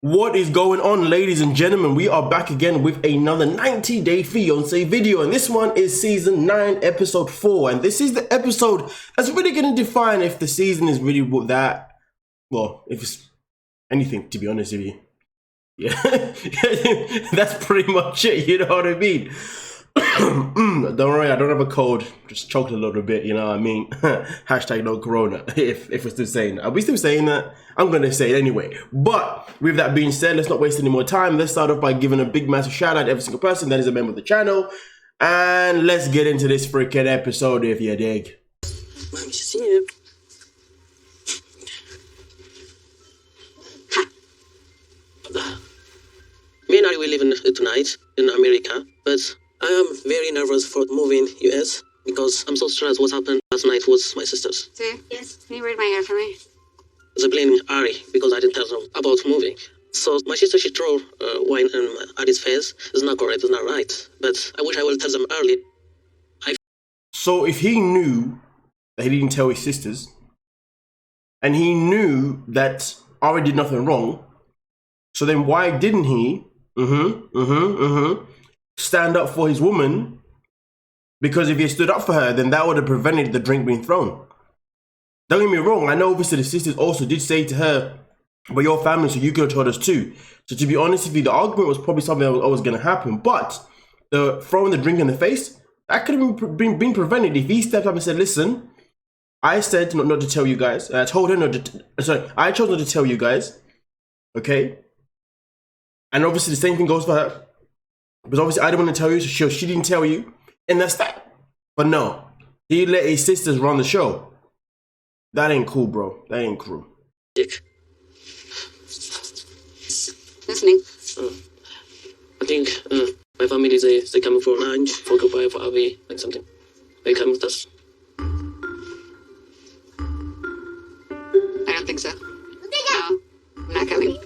What is going on, ladies and gentlemen? We are back again with another 90-day fiance video, and this one is season 9 episode 4, and this is the episode that's really going to define if the season is really that, well, if it's anything, to be honest with you. Yeah, that's pretty much it, you know what I mean? Don't worry, I don't have a cold, just choked a little bit, you know what I mean? Hashtag no corona, if we're still saying that. Are we still saying that? I'm gonna say it anyway. But with that being said, let's not waste any more time. Let's start off by giving a big massive shout out to every single person that is a member of the channel. And let's get into this freaking episode, if you dig. Mom, see you. Me and Ari will live tonight in America, but I am very nervous for moving US because I'm so stressed. What happened last night was my sister's. See? Yes. Can you read my hair for me? They're blaming Ari because I didn't tell them about moving. So my sister, she threw wine in Ari's face. It's not correct, it's not right. But I wish I would tell them early. So if he knew that he didn't tell his sisters, and he knew that Ari did nothing wrong, so then why didn't he stand up for his woman? Because if he stood up for her, then that would have prevented the drink being thrown. Don't get me wrong, I know obviously the sisters also did say to her, but your family, so you could have told us too. So to be honest with you, the argument was probably something that was always going to happen, but the throwing the drink in the face, that could have been prevented if he stepped up and said, listen, I said not to tell you guys. I told her not to, I chose not to tell you guys, okay? And obviously the same thing goes for her. Because obviously I didn't want to tell you, so she didn't tell you, and that's that. But no, he let his sisters run the show. That ain't cool, bro. That ain't cool. Listening. I think my family, they coming for lunch, for goodbye, for Abby, like something. Are you coming with us? I don't think so. No, I'm not coming.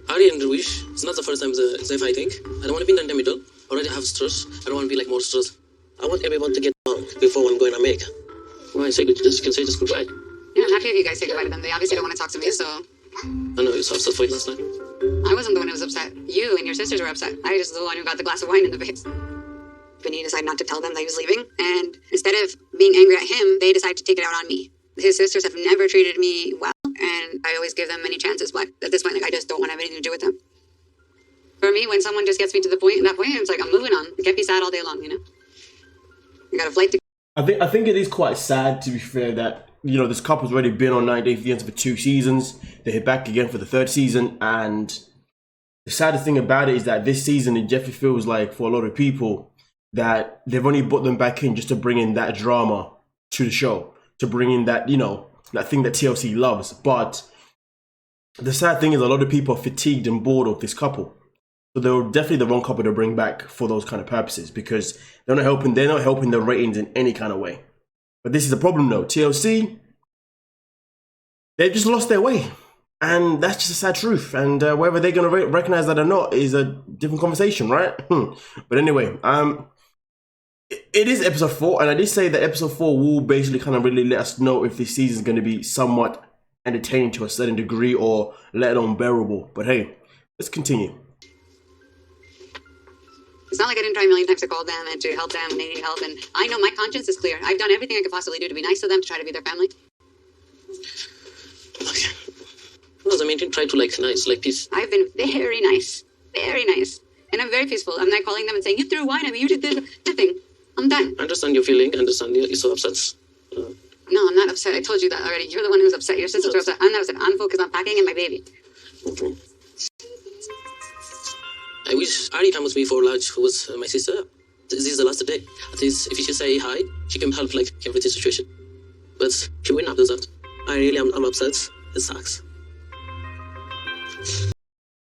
Ari and Ruish, it's not the first time they're fighting. I don't want to be in the middle. Already have stress. I don't want to be like more stressed. I want everyone to get along before I'm going to America. Why say good? Just can say just goodbye. Yeah, I'm happy if you guys say goodbye to them. They obviously don't want to talk to me, so. I know you saw upset fight last night. I wasn't the one who was upset. You and your sisters were upset. I was just the one who got the glass of wine in the face. Vinny decided not to tell them that he was leaving, and instead of being angry at him, they decided to take it out on me. His sisters have never treated me well, and I always give them many chances, but at this point, like, I just don't want to have anything to do with them. For me, when someone just gets me to that point, it's like, I'm moving on. I can't be sad all day long, you know? You got a flight to... I think it is quite sad, to be fair, that, you know, this couple's already been on 90 Day Fiancé for 2 seasons. They're back again for the 3rd season, and the saddest thing about it is that this season, it definitely feels like, for a lot of people, that they've only brought them back in just to bring in that drama to the show, to bring in that, you know, that thing that TLC loves. But the sad thing is a lot of people are fatigued and bored of this couple. So they were definitely the wrong couple to bring back for those kind of purposes, because they're not helping the ratings in any kind of way. But this is the problem though. TLC, they've just lost their way. And that's just a sad truth. And whether they're going to recognize that or not is a different conversation, right? But anyway, it is episode 4. And I did say that episode 4 will basically kind of really let us know if this season is going to be somewhat entertaining to a certain degree or let alone bearable. But hey, let's continue. It's not like I didn't try a million times to call them and to help them when they need help. And I know my conscience is clear. I've done everything I could possibly do to be nice to them, to try to be their family. No, I mean, try to like peace. I've been very nice. Very nice. And I'm very peaceful. I'm not calling them and saying, you threw wine at me, you did the thing. I'm done. I understand your feeling. I understand you're so upset. No, I'm not upset. I told you that already. You're the one who's upset. Your sisters are upset. I'm not upset. I'm focused on packing and my baby. Okay. I wish Ari come with me for lunch with my sister. This is the last day. At least if she say hi, she can help like every situation. But she will not do that. I'm upset. It sucks.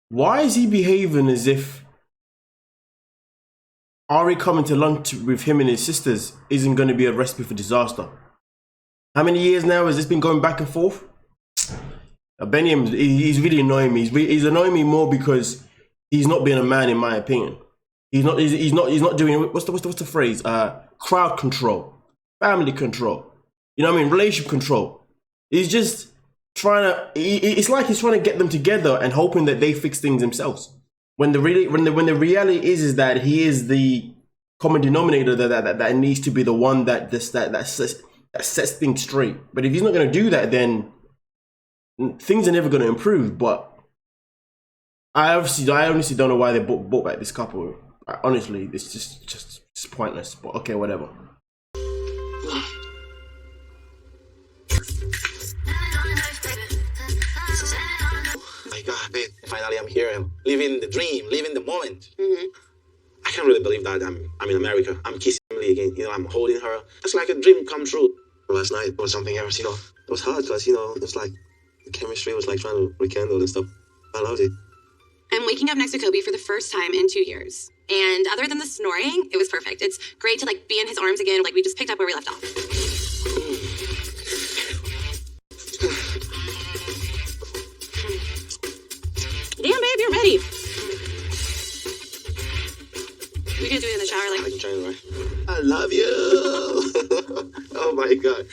Why is he behaving as if Ari coming to lunch with him and his sisters isn't going to be a recipe for disaster? How many years now has this been going back and forth? Benny, he's really annoying me. He's annoying me more because he's not being a man, in my opinion. He's not doing, what's the phrase? Crowd control, family control. You know what I mean? Relationship control. He's just it's like he's trying to get them together and hoping that they fix things themselves. When the reality is that he is the common denominator that needs to be the one that sets things straight. But if he's not going to do that, then things are never going to improve. But I honestly don't know why they brought back this couple. Honestly, it's just pointless. But okay, whatever. My God, babe, finally I'm here. I'm living the dream, living the moment. I can't really believe that I'm in America. I'm kissing Emily again. You know, I'm holding her. It's like a dream come true. Last night was something else, you know. It was hard because, you know, it was like the chemistry was like trying to rekindle and stuff. I loved it. I'm waking up next to Kobe for the first time in 2 years. And other than the snoring, it was perfect. It's great to like be in his arms again. Like we just picked up where we left off. Damn, babe, you're ready. We can do it in the shower, like. I'm trying, right? I love you. Oh my God.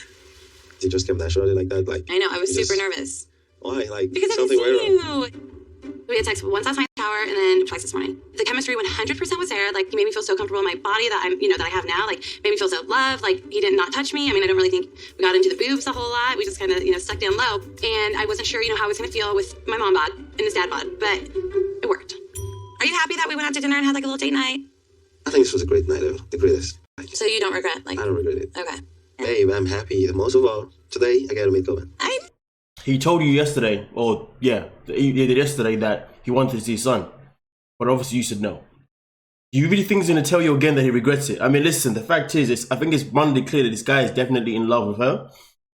You just kept naturally like that, like. I know. I was super nervous. Why? Like because something I weird. you. We had sex once last night in the shower and then twice this morning. The chemistry 100% was there. Like he made me feel so comfortable in my body that that I have now. Like made me feel so loved. Like he did not touch me. I mean, I don't really think we got into the boobs a whole lot. We just kind of stuck down low. And I wasn't sure how I was gonna feel with my mom bod and his dad bod, but it worked. Are you happy that we went out to dinner and had like a little date night? I think this was a great night ever. The greatest. So you don't regret? Like I don't regret it. Okay. Babe, I'm happy. Most of all, today I got to meet Kobe. He told you yesterday, he did yesterday that he wanted to see his son. But obviously you said no. Do you really think he's going to tell you again that he regrets it? I mean, listen, the fact is, I think it's abundantly clear that this guy is definitely in love with her.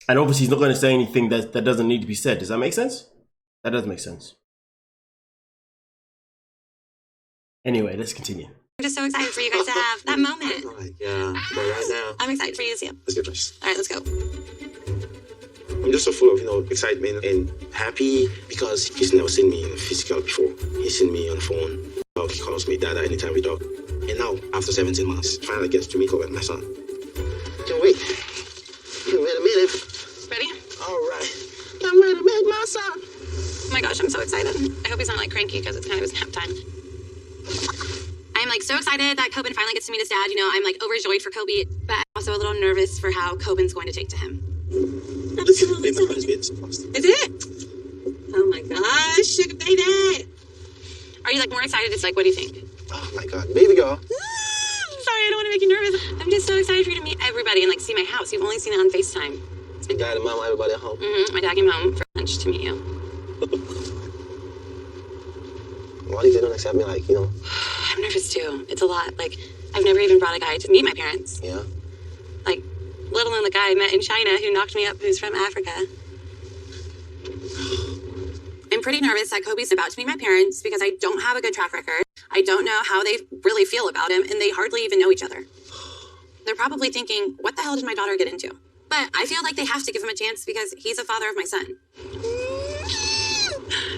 And obviously he's not going to say anything that doesn't need to be said. Does that make sense? That does make sense. Anyway, let's continue. I'm just so excited for you guys to have that moment. Right, yeah, but right now. I'm excited for you to see him. Let's get dressed. All right, let's go. I'm just so full of, excitement and happy because he's never seen me in physical before. He's seen me on the phone. He calls me Dada anytime we talk. And now, after 17 months, finally gets to meet Kobe, my son. Can't wait. Wait a minute. Ready? All right. I'm ready to meet my son. Oh my gosh, I'm so excited. I hope he's not cranky because it's kind of his nap time. I'm so excited that Coben finally gets to meet his dad. I'm overjoyed for Kobe, but I'm also a little nervous for how Coben's going to take to him. Is it? Oh my gosh, sugar baby. Are you more excited? It's what do you think? Oh my God, baby girl. Sorry, I don't want to make you nervous. I'm just so excited for you to meet everybody and see my house. You've only seen it on FaceTime. Your dad and mom, everybody at home. My dad came home for lunch to meet you. What if they don't accept me, I'm nervous too. It's a lot. I've never even brought a guy to meet my parents. Yeah? Let alone the guy I met in China who knocked me up who's from Africa. I'm pretty nervous that Kobe's about to meet my parents because I don't have a good track record. I don't know how they really feel about him, and they hardly even know each other. They're probably thinking, what the hell did my daughter get into? But I feel like they have to give him a chance because he's the father of my son.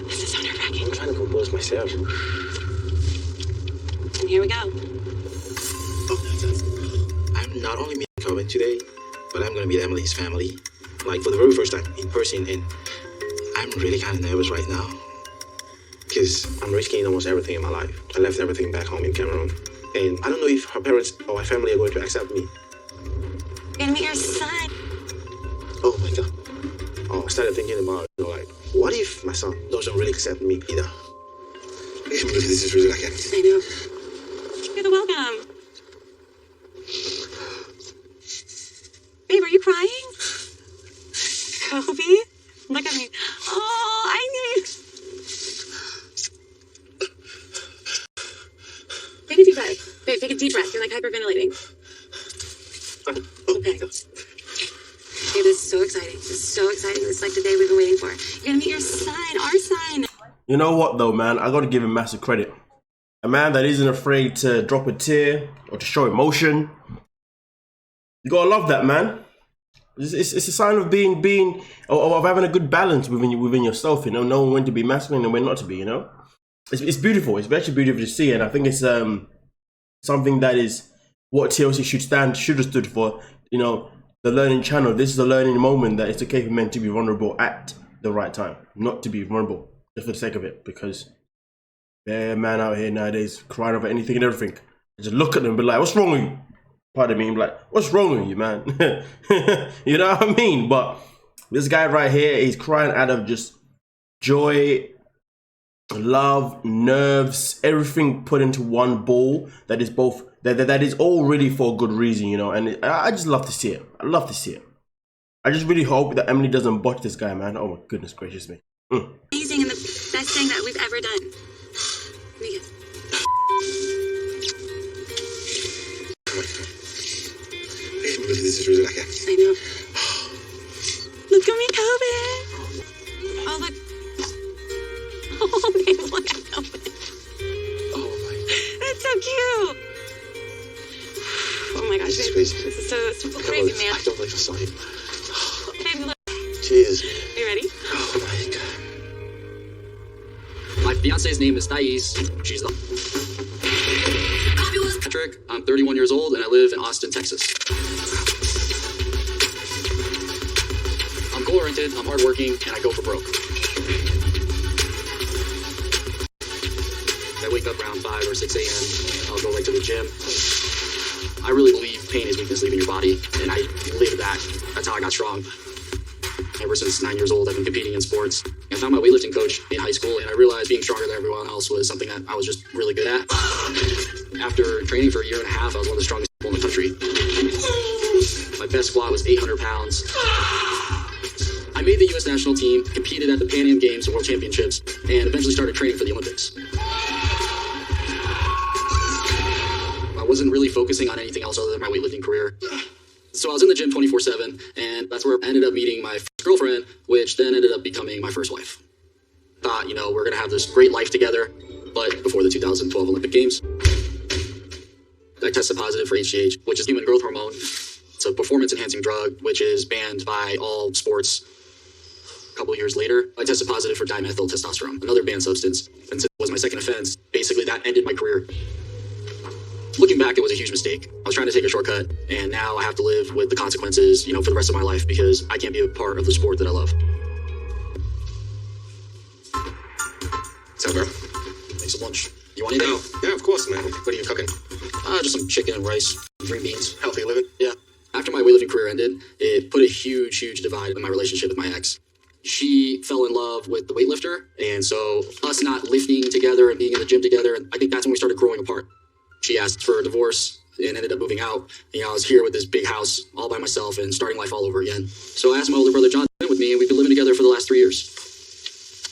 This is so nerve-wracking. I'm trying to compose myself. And here we go. I'm not only meeting Kobe today, but I'm going to meet Emily's family, for the very first time in person, and I'm really kind of nervous right now because I'm risking almost everything in my life. I left everything back home in Cameroon, and I don't know if her parents or my family are going to accept me. You're going to meet your son. Oh my God. Oh, I started thinking about, what if my son doesn't really accept me either? This is really I know. You're welcome. Babe, are you crying? Kobe? Look at me. Oh, I knew you. Take a deep breath. Babe, take a deep breath. You're hyperventilating. Okay. Babe, this is so exciting. This is so exciting. This is the day we've been waiting for. You're going to meet your son, our son. You know what though, man? I got to give him massive credit. A man that isn't afraid to drop a tear or to show emotion. You gotta love that, man. It's a sign of of having a good balance within yourself. Knowing when to be masculine and when not to be. It's beautiful. It's actually beautiful to see, and I think it's something that is what TLC should have stood for. The learning channel. This is a learning moment that it's okay for men to be vulnerable at the right time, not to be vulnerable, just for the sake of it, because there man out here nowadays crying over anything and everything. I just look at them and be like, what's wrong with you? Pardon me, I'm like, what's wrong with you, man? You know what I mean? But this guy right here, he's crying out of just joy, love, nerves, everything put into one ball that is both, that is all really for a good reason, you know? And I just love to see it. I love to see it. I just really hope that Emily doesn't botch this guy, man. Oh my goodness gracious me. Amazing and the best thing that we've ever done. This is really like I know. Look at me, Calvin. Oh, look. Oh, babe, look at Calvin. oh my. That's so cute. Oh my gosh, This is babe. crazy. This is so crazy, man. I don't believe I saw him. Babe, look. Jesus. Are you ready? Oh my God. My fiance's name is Thais. She's the Patrick. I'm 31 years old and I live in Austin, Texas. I'm goal-oriented, I'm hardworking, and I go for broke. I wake up around 5 or 6 a.m. I'll go right to the gym. I really believe pain is weakness leaving your body, and I live that. That's how I got strong. Ever since 9 years old, I've been competing in sports. I found my weightlifting coach in high school, and I realized being stronger than everyone else was something that I was just really good at. After training for a year and a half, I was one of the strongest people in the country. My best squat was 800 pounds. I made the U.S. national team, competed at the Pan Am Games and World Championships, and eventually started training for the Olympics. I wasn't really focusing on anything else other than my weightlifting career. So I was in the gym 24/7, and that's where I ended up meeting my first girlfriend, which then ended up becoming my first wife. Thought, you know, we're gonna have this great life together, but before the 2012 Olympic Games, I tested positive for HGH, which is human growth hormone. It's a performance-enhancing drug, which is banned by all sports. A couple years later, I tested positive for dimethyl testosterone, another banned substance. And since it was my second offense, basically that ended my career. Looking back, it was a huge mistake. I was trying to take a shortcut, and now I have to live with the consequences, you know, for the rest of my life because I can't be a part of the sport that I love. What's up, bro? Make some lunch. You want anything? Yeah, of course, man. What are you cooking? Just some chicken and rice, green beans. Healthy living? Yeah. After my weightlifting career ended, it put a huge divide in my relationship with my ex. She fell in love with the weightlifter, and so us not lifting together and being in the gym together, I think that's when we started growing apart. She asked for a divorce and ended up moving out. You know, I was here with this big house all by myself and starting life all over again. So I asked my older brother John to live with me, and we've been living together for the last 3 years.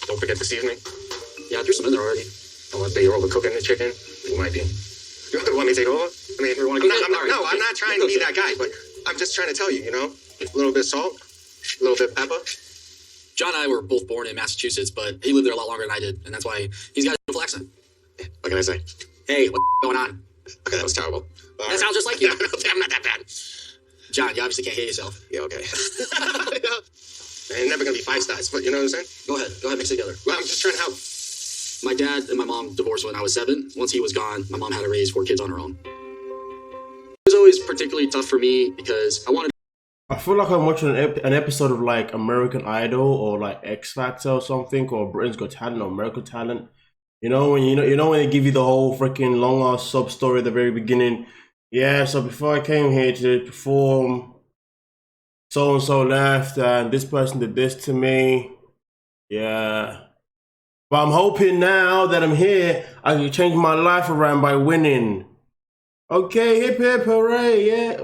Don't forget this evening. Yeah, I threw some in there already. Oh, I bet you're overcooking the chicken. You might be. You want me to take over? I mean, I'm not trying to be that guy, but I'm just trying to tell you, you know? A little bit of salt, a little bit of pepper. John and I were both born in Massachusetts, but he lived there a lot longer than I did, and that's why he's got a beautiful accent. What can I say? Hey, what's going on? Okay, that was terrible. That sounds just like you. I'm not that bad. John, you obviously can't hear yourself. Yeah, okay. Ain't never gonna be 5 stars, but you know what I'm saying? Go ahead, mix it together. Well, I'm just trying to help. My dad and my mom divorced when I was 7. Once he was gone, my mom had to raise 4 kids on her own. It was always particularly tough for me because I feel like I'm watching an episode of like American Idol or like X Factor or something, or Britain's Got Talent or American Talent. You know when when they give you the whole freaking long ass sub story at the very beginning. Yeah, so before I came here to perform, so and so left, and this person did this to me. Yeah, but I'm hoping now that I'm here, I can change my life around by winning. Okay, hip hip hooray! Yeah.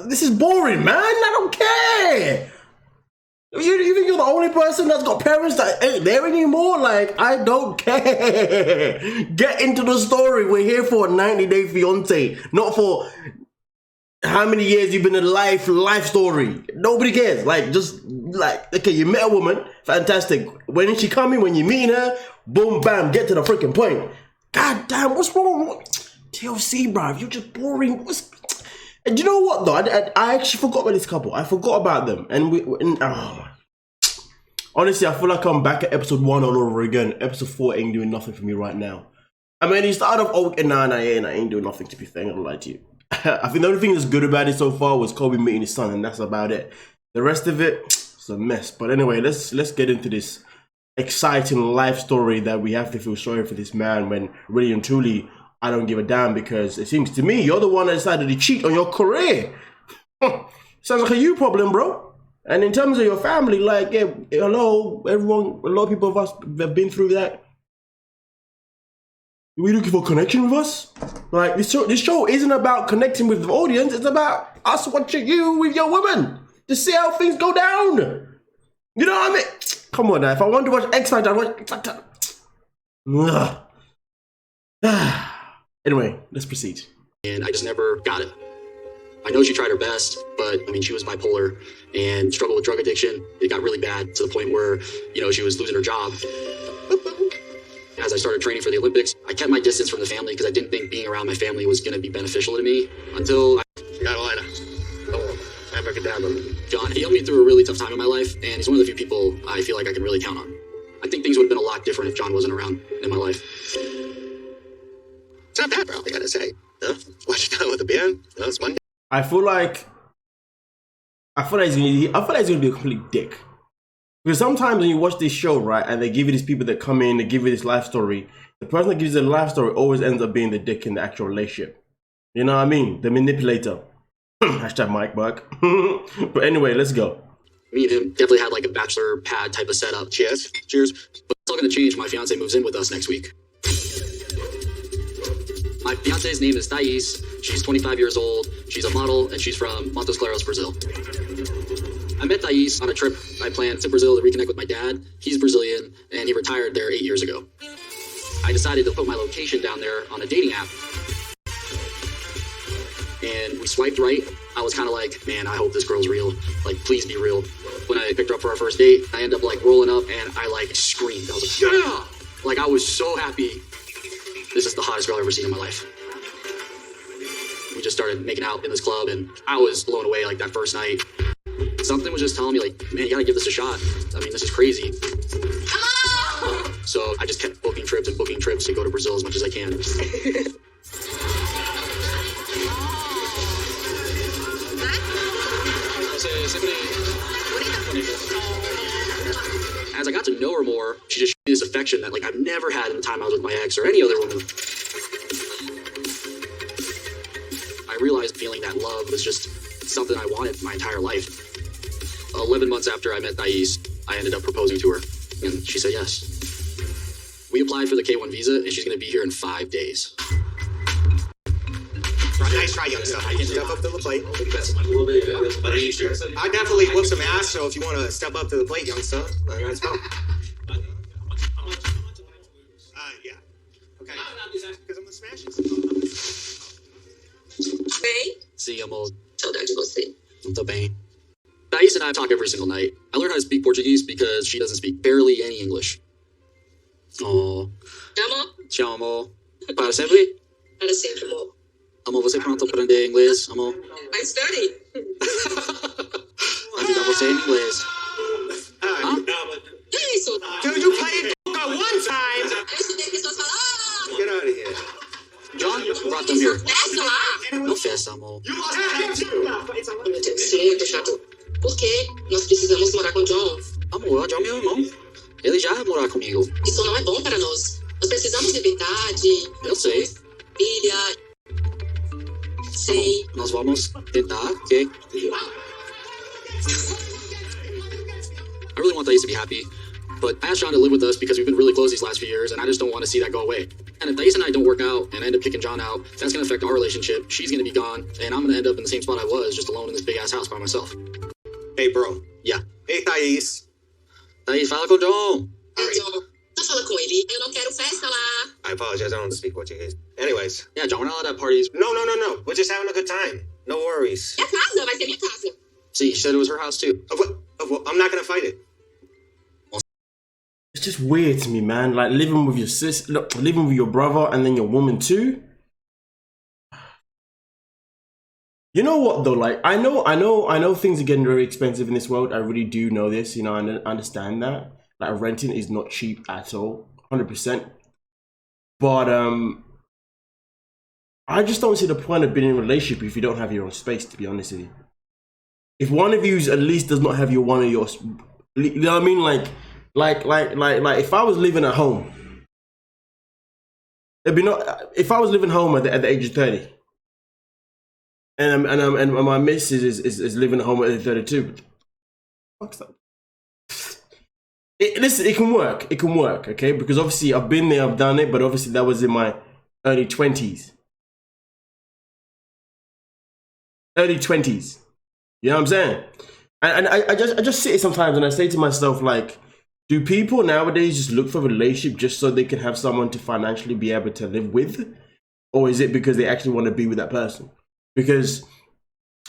This is boring, man. I don't care. You think you're the only person that's got parents that ain't there anymore? Like, I don't care. Get into the story. We're here for a 90-day fiance, not for how many years you've been in life story. Nobody cares. Like, just like, okay, you met a woman, fantastic. When is she coming? When you meet her, boom, bam, get to the freaking point. God damn, what's wrong? TLC, bruv, you're just boring. And you know what though? I actually forgot about this couple. I forgot about them, honestly, I feel like I'm back at episode 1 all over again. Episode 4 ain't doing nothing for me right now. I mean, he started off and I ain't doing nothing, to be fair. I'm not gonna lie to you. I think the only thing that's good about it so far was Kobe meeting his son, and that's about it. The rest of it, It's a mess. But anyway, let's get into this exciting life story that we have to feel sorry for this man when really and truly I don't give a damn, because it seems to me you're the one that decided to cheat on your career. Sounds like a you problem, bro. And in terms of your family, like, yeah, hello, everyone, a lot of people of us have been through that. Are we looking for connection with us? Like, this show isn't about connecting with the audience, it's about us watching you with your woman to see how things go down. You know what I mean? Come on now, if I want to watch X-Factor, I watch X-Factor. Anyway, let's proceed. And I just never got it. I know she tried her best, but I mean, she was bipolar and struggled with drug addiction. It got really bad to the point where, she was losing her job. As I started training for the Olympics, I kept my distance from the family because I didn't think being around my family was going to be beneficial to me until John, he helped me through a really tough time in my life, and he's one of the few people I feel like I can really count on. I think things would have been a lot different if John wasn't around in my life. It's not bad, bro, I gotta say. Watch it down with the beer. It's Monday. I feel like he's gonna be a complete dick. Because sometimes when you watch this show, right, and they give you these people that come in, they give you this life story, the person that gives you the life story always ends up being the dick in the actual relationship. You know what I mean? The manipulator. Hashtag Mike Buck. But anyway, let's go. Me and him definitely had like a bachelor pad type of setup. Cheers. Cheers. But it's all gonna change. My fiance moves in with us next week. My fiance's name is Thais. She's 25 years old. She's a model, and she's from Montes Claros, Brazil. I met Thais on a trip I planned to Brazil to reconnect with my dad. He's Brazilian, and he retired there 8 years ago. I decided to put my location down there on a dating app. And we swiped right. I was kind of like, man, I hope this girl's real. Like, please be real. When I picked her up for our first date, I ended up like rolling up, and I like screamed. I was like, yeah! Like, I was so happy. This is the hottest girl I've ever seen in my life. We just started making out in this club, and I was blown away like that first night. Something was just telling me like, man, you gotta give this a shot. I mean, this is crazy. So I just kept booking trips to go to Brazil as much as I can. As I got to know her more, she just showed me this affection that like I've never had in the time I was with my ex or any other woman. I realized feeling that love was just something I wanted my entire life. 11 months after I met Thais, I ended up proposing to her, and she said yes. We applied for the K1 visa, and she's going to be here in 5 days. Nice try, youngster. I can step up to the plate. I definitely whoop some ass, so if you want to step up to the plate, youngster, let's go. Yeah. Okay. Because I'm going to smash it. Bem, See, amor. saudade de você. Muito bem. Thais and I talk every single night. I learned how to speak Portuguese because she doesn't speak barely any English. Oh. Te amo. Te amo. Para sempre? Para sempre, amor. Amor, você pronto para aprender inglês, amor? I study. Ajudar você em inglês. Que isso? Dude, you played one time. Deixa de pessoas falar. Get out of here. John brought them here. Festa lá. No festa, amor. You lost that too. Meu Deus, muito chato. Por quê? Nós precisamos morar com John. Amor, John é meu irmão. Ele já vai morar comigo. Isso não é bom para nós. Nós precisamos de liberdade. Eu sei. Filha. Sei. Nós vamos tentar, ok? I really want Thais to be happy, but I asked John to live with us because we've been really close these last few years, and I just don't want to see that go away. And if Thais and I don't work out, and I end up kicking John out, that's going to affect our relationship. She's going to be gone, and I'm going to end up in the same spot I was, just alone in this big-ass house by myself. Hey, bro. Yeah. Hey, Thais. Thais, fala com o John. John, não fala com ele. Eu não quero festa lá. I apologize. I don't speak Portuguese. Anyways. Yeah, John, we're not allowed at parties. No. We're just having a good time. No worries. Minha casa, vai ser minha casa. See, she said it was her house, too. I'm not going to fight it. It's just weird to me, man. Like living with your sister, living with your brother, and then your woman too. You know what though? Like I know things are getting very expensive in this world. I really do know this. You know, I understand that. Like renting is not cheap at all, 100%. But I just don't see the point of being in a relationship if you don't have your own space. To be honest with you, if one of you at least does not have your one of yours, you know what I mean? Like if I was living at home, it'd be not. If I was living home at the age of 30, and my missus is living at home at 32. Fuck's that? Listen, it can work. It can work, okay? Because obviously I've been there, I've done it, but obviously that was in my early 20s. Early 20s. You know what I'm saying? And I just sit sometimes and I say to myself, like, do people nowadays just look for a relationship just so they can have someone to financially be able to live with? Or is it because they actually want to be with that person? Because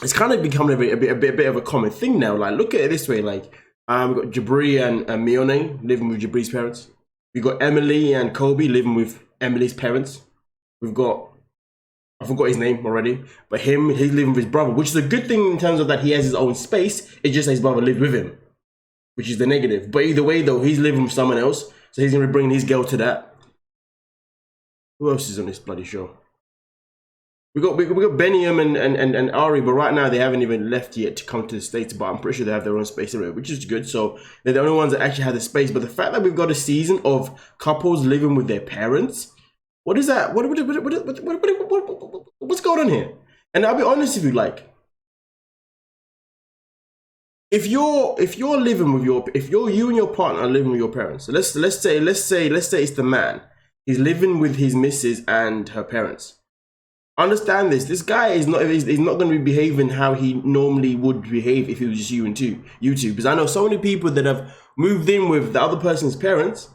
it's kind of becoming a bit of a common thing now. Like, look at it this way, like, we've got Jabri and Mione living with Jabri's parents. We've got Emily and Kobe living with Emily's parents. We've got, I forgot his name already, but he's living with his brother, which is a good thing in terms of that he has his own space. It's just that his brother lives with him, which is the negative. But either way, though, he's living with someone else, so he's going to be bringing his girl to that. Who else is on this bloody show? We got Beniam and Ari, but right now they haven't even left yet to come to the States, but I'm pretty sure they have their own space anyway, which is good. So they're the only ones that actually have the space. But the fact that we've got a season of couples living with their parents, what is that? What's going on here? And I'll be honest with you, like, if you and your partner are living with your parents, so let's say it's the man. He's living with his missus and her parents. Understand this. This guy is not going to be behaving how he normally would behave if it was just you two. Because I know so many people that have moved in with the other person's parents,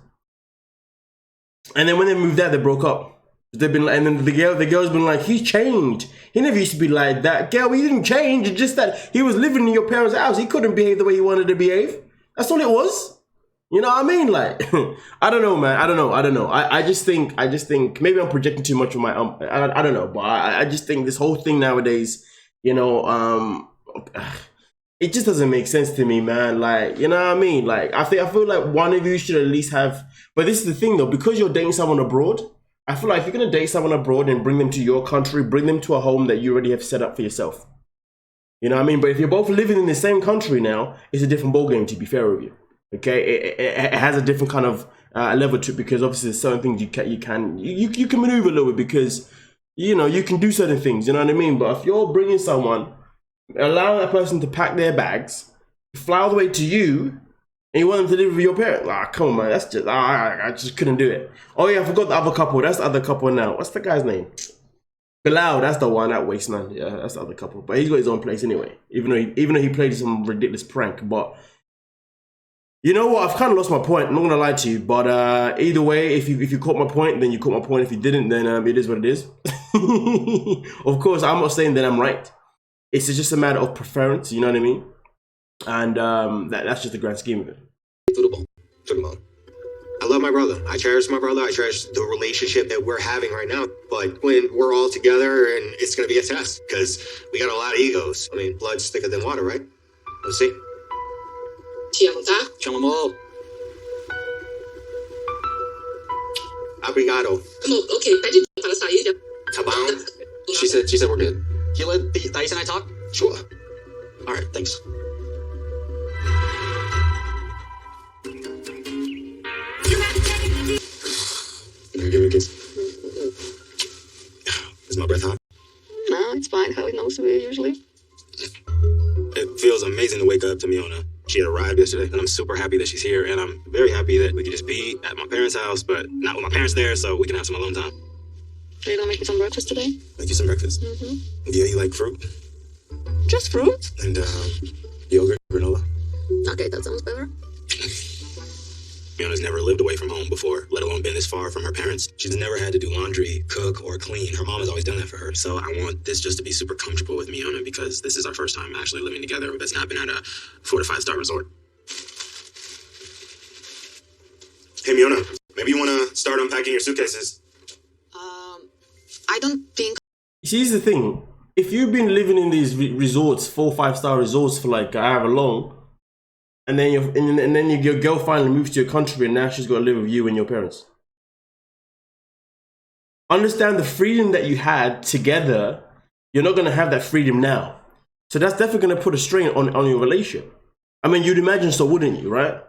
and then when they moved out, they broke up. They've been, and then the girl's been like, he's changed. He never used to be like that. Girl, he didn't change. It's just that he was living in your parents' house. He couldn't behave the way he wanted to behave. That's all it was. You know what I mean? Like, I don't know, man. I don't know. I just think maybe I'm projecting too much of my, I don't know, but I just think this whole thing nowadays, you know, it just doesn't make sense to me, man. Like, you know what I mean? Like, I feel like one of you should at least have, but this is the thing though, because you're dating someone abroad, I feel like if you're going to date someone abroad and bring them to your country, bring them to a home that you already have set up for yourself. You know what I mean? But if you're both living in the same country now, it's a different ballgame, to be fair with you. Okay, it has a different kind of level to it, because obviously there's certain things you can maneuver a little bit, because you know you can do certain things. You know what I mean? But if you're bringing someone, allowing that person to pack their bags, fly all the way to you, and you want them to live with your parents, come on, man, that's just I just couldn't do it. Oh yeah, I forgot the other couple. That's the other couple now. What's the guy's name? Bilal, that's the one, that waste man. Yeah, that's the other couple. But he's got his own place anyway. Even though he played some ridiculous prank, but. You know what? I've kind of lost my point. I'm not gonna lie to you, but either way, if you caught my point, then you caught my point. If you didn't, then it is what it is. Of course, I'm not saying that I'm right. It's just a matter of preference. You know what I mean? And that's just the grand scheme of it. I love my brother. I cherish my brother. I cherish the relationship that we're having right now. But when we're all together, and it's gonna be a test because we got a lot of egos. I mean, blood's thicker than water, right? Let's see. Ti amo, tá? Te amo. Obrigado. Amor, ok, pede para sair. Tá bom? She said we're good. Can you let Thais and I talk? Sure. All right, thanks. Give me a kiss. Is my breath hot? No, it's fine. How it knows to be usually. It feels amazing to wake up to Miona. She had arrived yesterday, and I'm super happy that she's here, and I'm very happy that we can just be at my parents' house, but not with my parents there, so we can have some alone time. Are you gonna make me some breakfast today? Make you some breakfast? Mm-hmm. Yeah, you like fruit? Just fruit? And yogurt, granola. Okay, that sounds better. Miona's never lived away from home before, let alone been this far from her parents. She's never had to do laundry, cook, or clean. Her mom has always done that for her. So I want this just to be super comfortable with Miona, because this is our first time actually living together that's not been at a 4 to 5 star resort. Hey Miona, maybe you want to start unpacking your suitcases. I don't think. See, here's the thing. If you've been living in these resorts, 4 or 5 star resorts for like however long, and then your girl finally moves to your country, and now she's got to live with you and your parents. Understand the freedom that you had together. You're not going to have that freedom now. So that's definitely going to put a strain on your relationship. I mean, you'd imagine so, wouldn't you, right?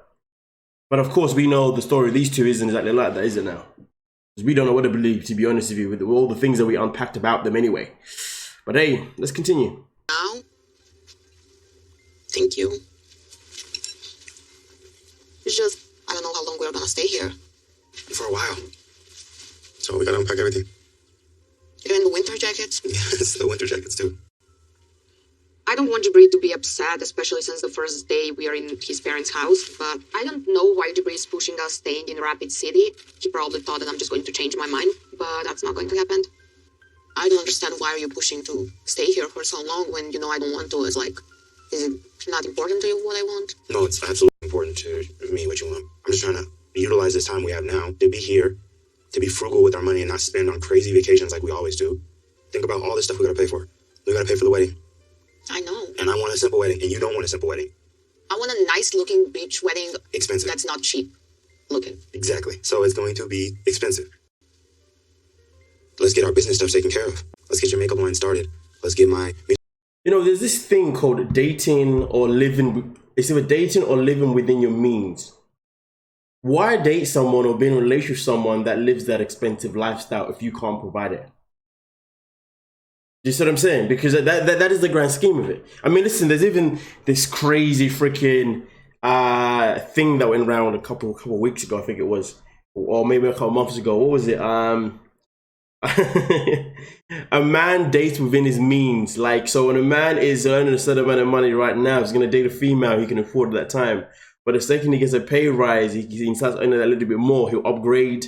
But of course, we know the story of these two isn't exactly like that, is it now? Because we don't know what to believe, to be honest with you, with all the things that we unpacked about them anyway. But hey, let's continue. Now, thank you. It's just, I don't know how long we're gonna stay here. For a while. So we gotta unpack everything. Even the winter jackets. Yes, the winter jackets too. I don't want Jabri to be upset, especially since the first day we are in his parents' house, but I don't know why Jabri is pushing us staying in Rapid City. He probably thought that I'm just going to change my mind, but that's not going to happen. I don't understand why are you pushing to stay here for so long when you know I don't want to. It's like, is it not important to you what I want? No, it's absolutely important to me what you want. I'm just trying to utilize this time we have now to be here, to be frugal with our money and not spend on crazy vacations like we always do. Think about all this stuff we gotta pay for. We gotta pay for the wedding. I know. And I want a simple wedding, and you don't want a simple wedding. I want a nice looking beach wedding. Expensive. That's not cheap looking. Exactly. So it's going to be expensive. Let's get our business stuff taken care of. Let's get your makeup line started. Let's get my... You know, there's this thing called dating or living. It's either dating or living within your means. Why date someone or be in a relationship with someone that lives that expensive lifestyle if you can't provide it? Do you see what I'm saying? Because that is the grand scheme of it. I mean, listen, there's even this crazy freaking thing that went around a couple of weeks ago, I think it was, or maybe a couple of months ago. What was it? A man dates within his means. Like, so when a man is earning a certain amount of money right now, he's going to date a female he can afford at that time. But the second he gets a pay rise, he starts earning a little bit more. He'll upgrade.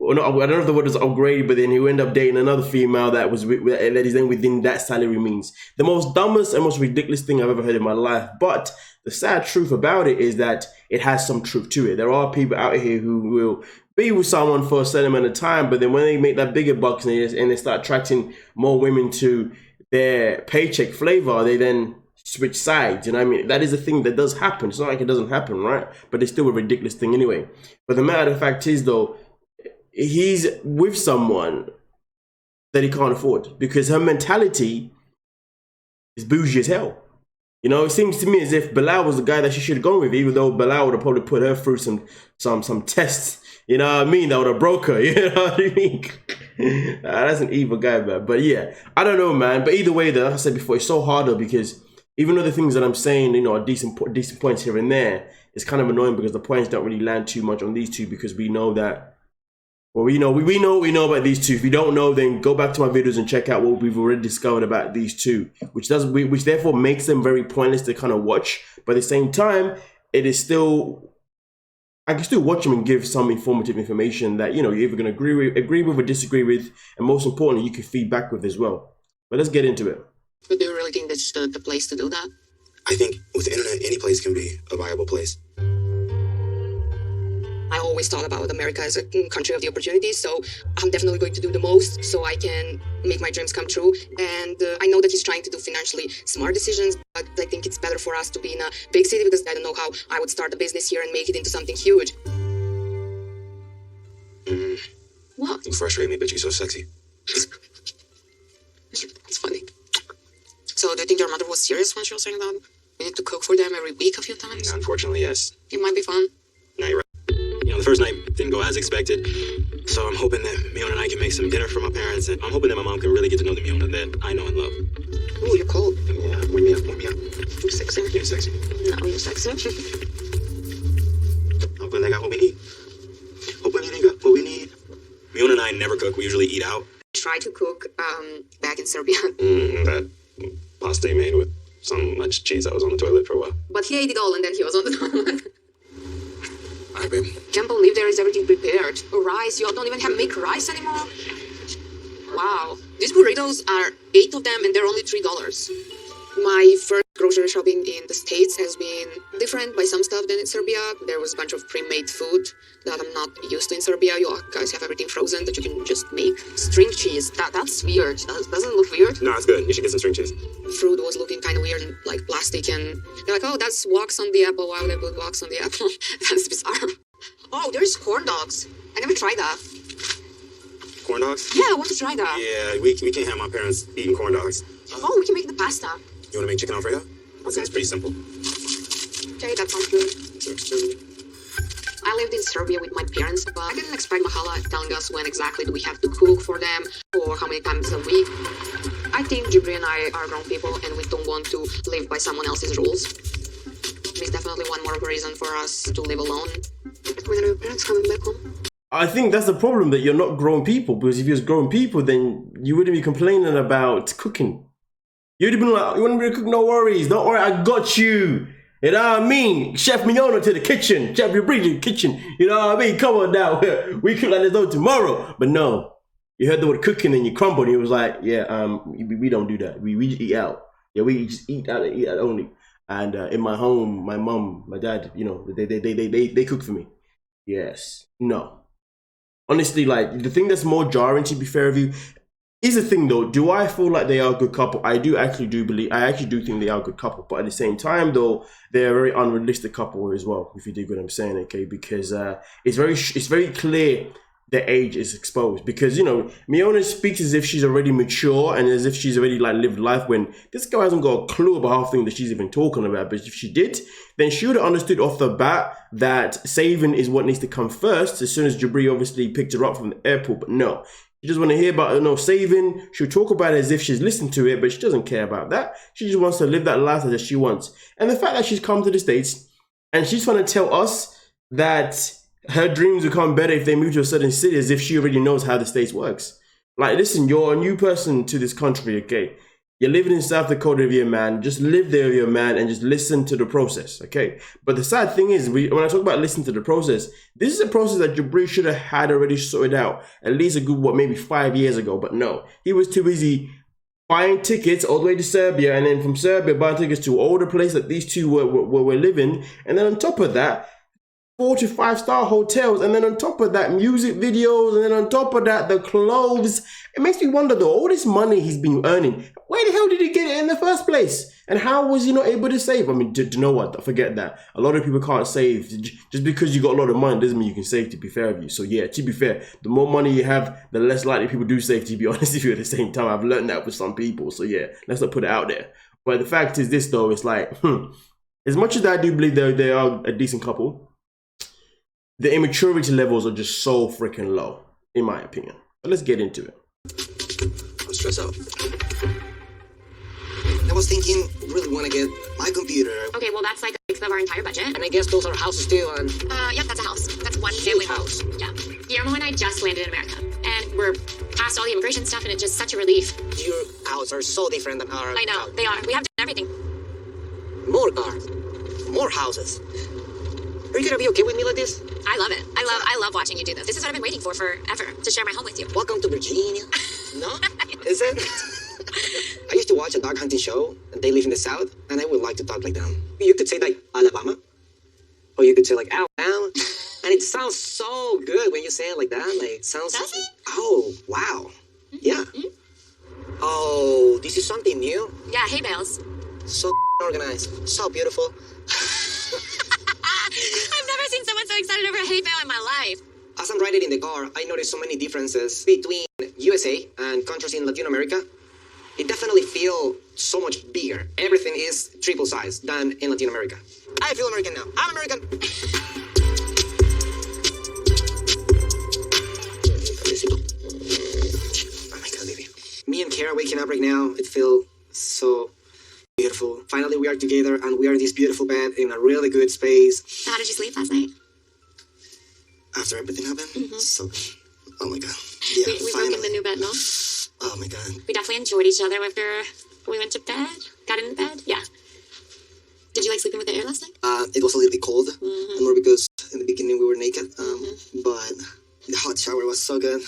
Or not, I don't know if the word is upgrade, but then he'll end up dating another female that is then within that salary means. The most dumbest and most ridiculous thing I've ever heard in my life. But the sad truth about it is that it has some truth to it. There are people out here who will be with someone for a certain amount of time, but then when they make that bigger bucks and they start attracting more women to their paycheck flavor, they then switch sides. You know what I mean? That is a thing that does happen. It's not like it doesn't happen, right? But it's still a ridiculous thing anyway. But the matter of fact is, though, he's with someone that he can't afford because her mentality is bougie as hell. You know, it seems to me as if Bilal was the guy that she should have gone with, even though Bilal would have probably put her through some tests. You know what I mean? That would have broke her. You know what I mean? That's an evil guy, man. But yeah, I don't know, man. But either way, though, like I said before, it's so hard though because even though the things that I'm saying, you know, are decent points here and there, it's kind of annoying because the points don't really land too much on these two because we know that. Well, we know about these two. If you don't know, then go back to my videos and check out what we've already discovered about these two, which therefore makes them very pointless to kind of watch. But at the same time, it is still, I can still watch them and give some informative information that, you know, you're either going to agree with or disagree with, and most importantly, you can feedback with as well. But let's get into it. But do you really think that's the place to do that? I think with the internet, any place can be a viable place. I always thought about America as a country of the opportunities, so I'm definitely going to do the most so I can make my dreams come true. And I know that he's trying to do financially smart decisions, but I think it's better for us to be in a big city because I don't know how I would start a business here and make it into something huge. What? You frustrate me, but you're so sexy. It's funny. So do you think your mother was serious when she was saying that? We need to cook for them every week a few times? Unfortunately, yes. It might be fun. No, you're right. You know, the first night didn't go as expected, so I'm hoping that Miona and I can make some dinner for my parents, and I'm hoping that my mom can really get to know the Miona that I know and love. Ooh, you're cold. Yeah, warm me up. You're sexy. You're sexy. No, you're sexy. Hoping they got what we need. Hoping they got what we need. Miona and I never cook. We usually eat out. Try to cook back in Serbia. That pasta you made with so much cheese that was on the toilet for a while. But he ate it all and then he was on the toilet. Alright, babe. Can't believe there is everything prepared. Rice, you all don't even make rice anymore? Wow. These burritos are 8 of them and they're only $3. My first grocery shopping in the States has been different by some stuff than in Serbia. There was a bunch of pre-made food that I'm not used to in Serbia. You guys have everything frozen that you can just make. String cheese, that's weird. That doesn't look weird. No, it's good. You should get some string cheese. Fruit was looking kind of weird and like plastic, and they're like, oh, that's wax on the apple. Why would I put wax on the apple? That's bizarre. Oh, there's corn dogs. I never tried that. Corn dogs? Yeah, I want to try that. Yeah, we can't have my parents eating corn dogs. Oh, we can make the pasta. You want to make chicken Alfredo? It's pretty simple. Okay, that sounds good. Sure. I lived in Serbia with my parents, but I didn't expect Mahala telling us when exactly do we have to cook for them or how many times a week. I think Jibri and I are grown people and we don't want to live by someone else's rules. It's definitely one more reason for us to live alone. When are your parents coming back home? I think that's the problem, that you're not grown people, because if you're grown people, then you wouldn't be complaining about cooking. You'd have been like, you want me to cook? No worries. Don't worry, I got you. You know what I mean? Chef Mignogno to the kitchen. Chef Jibri to the kitchen. You know what I mean? Come on now. We cook like there's no tomorrow. But no. You heard the word cooking and you crumbled. And he was like, yeah, we don't do that. We just eat out. Yeah, we just eat out and eat out only. And in my home, my mom, my dad, you know, they cook for me. Yes. No. Honestly, like, the thing that's more jarring, to be fair with you, is the thing though, do I feel like they are a good couple? I actually do think they are a good couple, but at the same time though, they're a very unrealistic couple as well, if you dig what I'm saying, okay? Because it's very clear their age is exposed, because, you know, Miona speaks as if she's already mature and as if she's already like lived life, when this girl hasn't got a clue about half the thing that she's even talking about. But if she did, then she would have understood off the bat that saving is what needs to come first, as soon as Jibri obviously picked her up from the airport. But no, she just want to hear about, you know, saving. She'll talk about it as if she's listened to it, but she doesn't care about that. She just wants to live that life as she wants. And the fact that she's come to the States and she's trying to tell us that her dreams will come better if they move to a certain city, as if she already knows how the States works. Like, listen, you're a new person to this country, okay? You're living in South Dakota with your man. Just live there with your man and just listen to the process, okay? But the sad thing is, when I talk about listening to the process, this is a process that Jibri should have had already sorted out at least a good, maybe 5 years ago. But no, he was too busy buying tickets all the way to Serbia, and then from Serbia buying tickets to all the places that these two were living. And then on top of that, 4 to 5 star hotels, and then on top of that, music videos, and then on top of that, the clothes. It makes me wonder though, all this money he's been earning, where the hell did he get it in the first place? And how was he not able to save? I mean, do you know what? Forget that. A lot of people can't save. Just because you got a lot of money doesn't mean you can save, to be fair with you. So yeah, to be fair, the more money you have, the less likely people do save, to be honest with you. At the same time, I've learned that with some people. So yeah, let's not put it out there. But the fact is this though, it's like, as much as I do believe they are a decent couple, the immaturity levels are just so freaking low, in my opinion. But let's get into it. I'm stressed out. I was thinking, really want to get my computer. Okay, well that's like a sixth of our entire budget. And I guess those are houses too, and... Yep, that's a house. That's one family house. Yeah. Guillermo and I just landed in America. And we're past all the immigration stuff, and it's just such a relief. Your houses are so different than our... I know, they are. We have done everything. More cars. More houses. Are you gonna be okay with me like this? I love it. I love watching you do this. This is what I've been waiting for forever, to share my home with you. Welcome to Virginia. No? Is it? I used to watch a dog hunting show, and they live in the South, and I would like to talk like them. You could say like Alabama, or you could say like Alabama, and it sounds so good when you say it like that. Like, it sounds... Does it? Oh, wow. Yeah. Oh, this is something new. Yeah, hay bales. So organized, so beautiful. I've never seen someone so excited over a hay bale in my life. As I'm riding in the car, I noticed so many differences between USA and countries in Latin America. It definitely feels so much bigger. Everything is triple size than in Latin America. I feel American now. I'm American. Oh my God, baby. Me and Kara waking up right now, it feels so beautiful. Finally, we are together and we are in this beautiful bed in a really good space. So how did you sleep last night? After everything happened? So, oh my God. Yeah, we broke in the new bed, no? Oh my God. We definitely enjoyed each other after we went to bed. Got into bed? Yeah. Did you like sleeping with the air last night? It was a little bit cold. And more because in the beginning we were naked. But the hot shower was so good.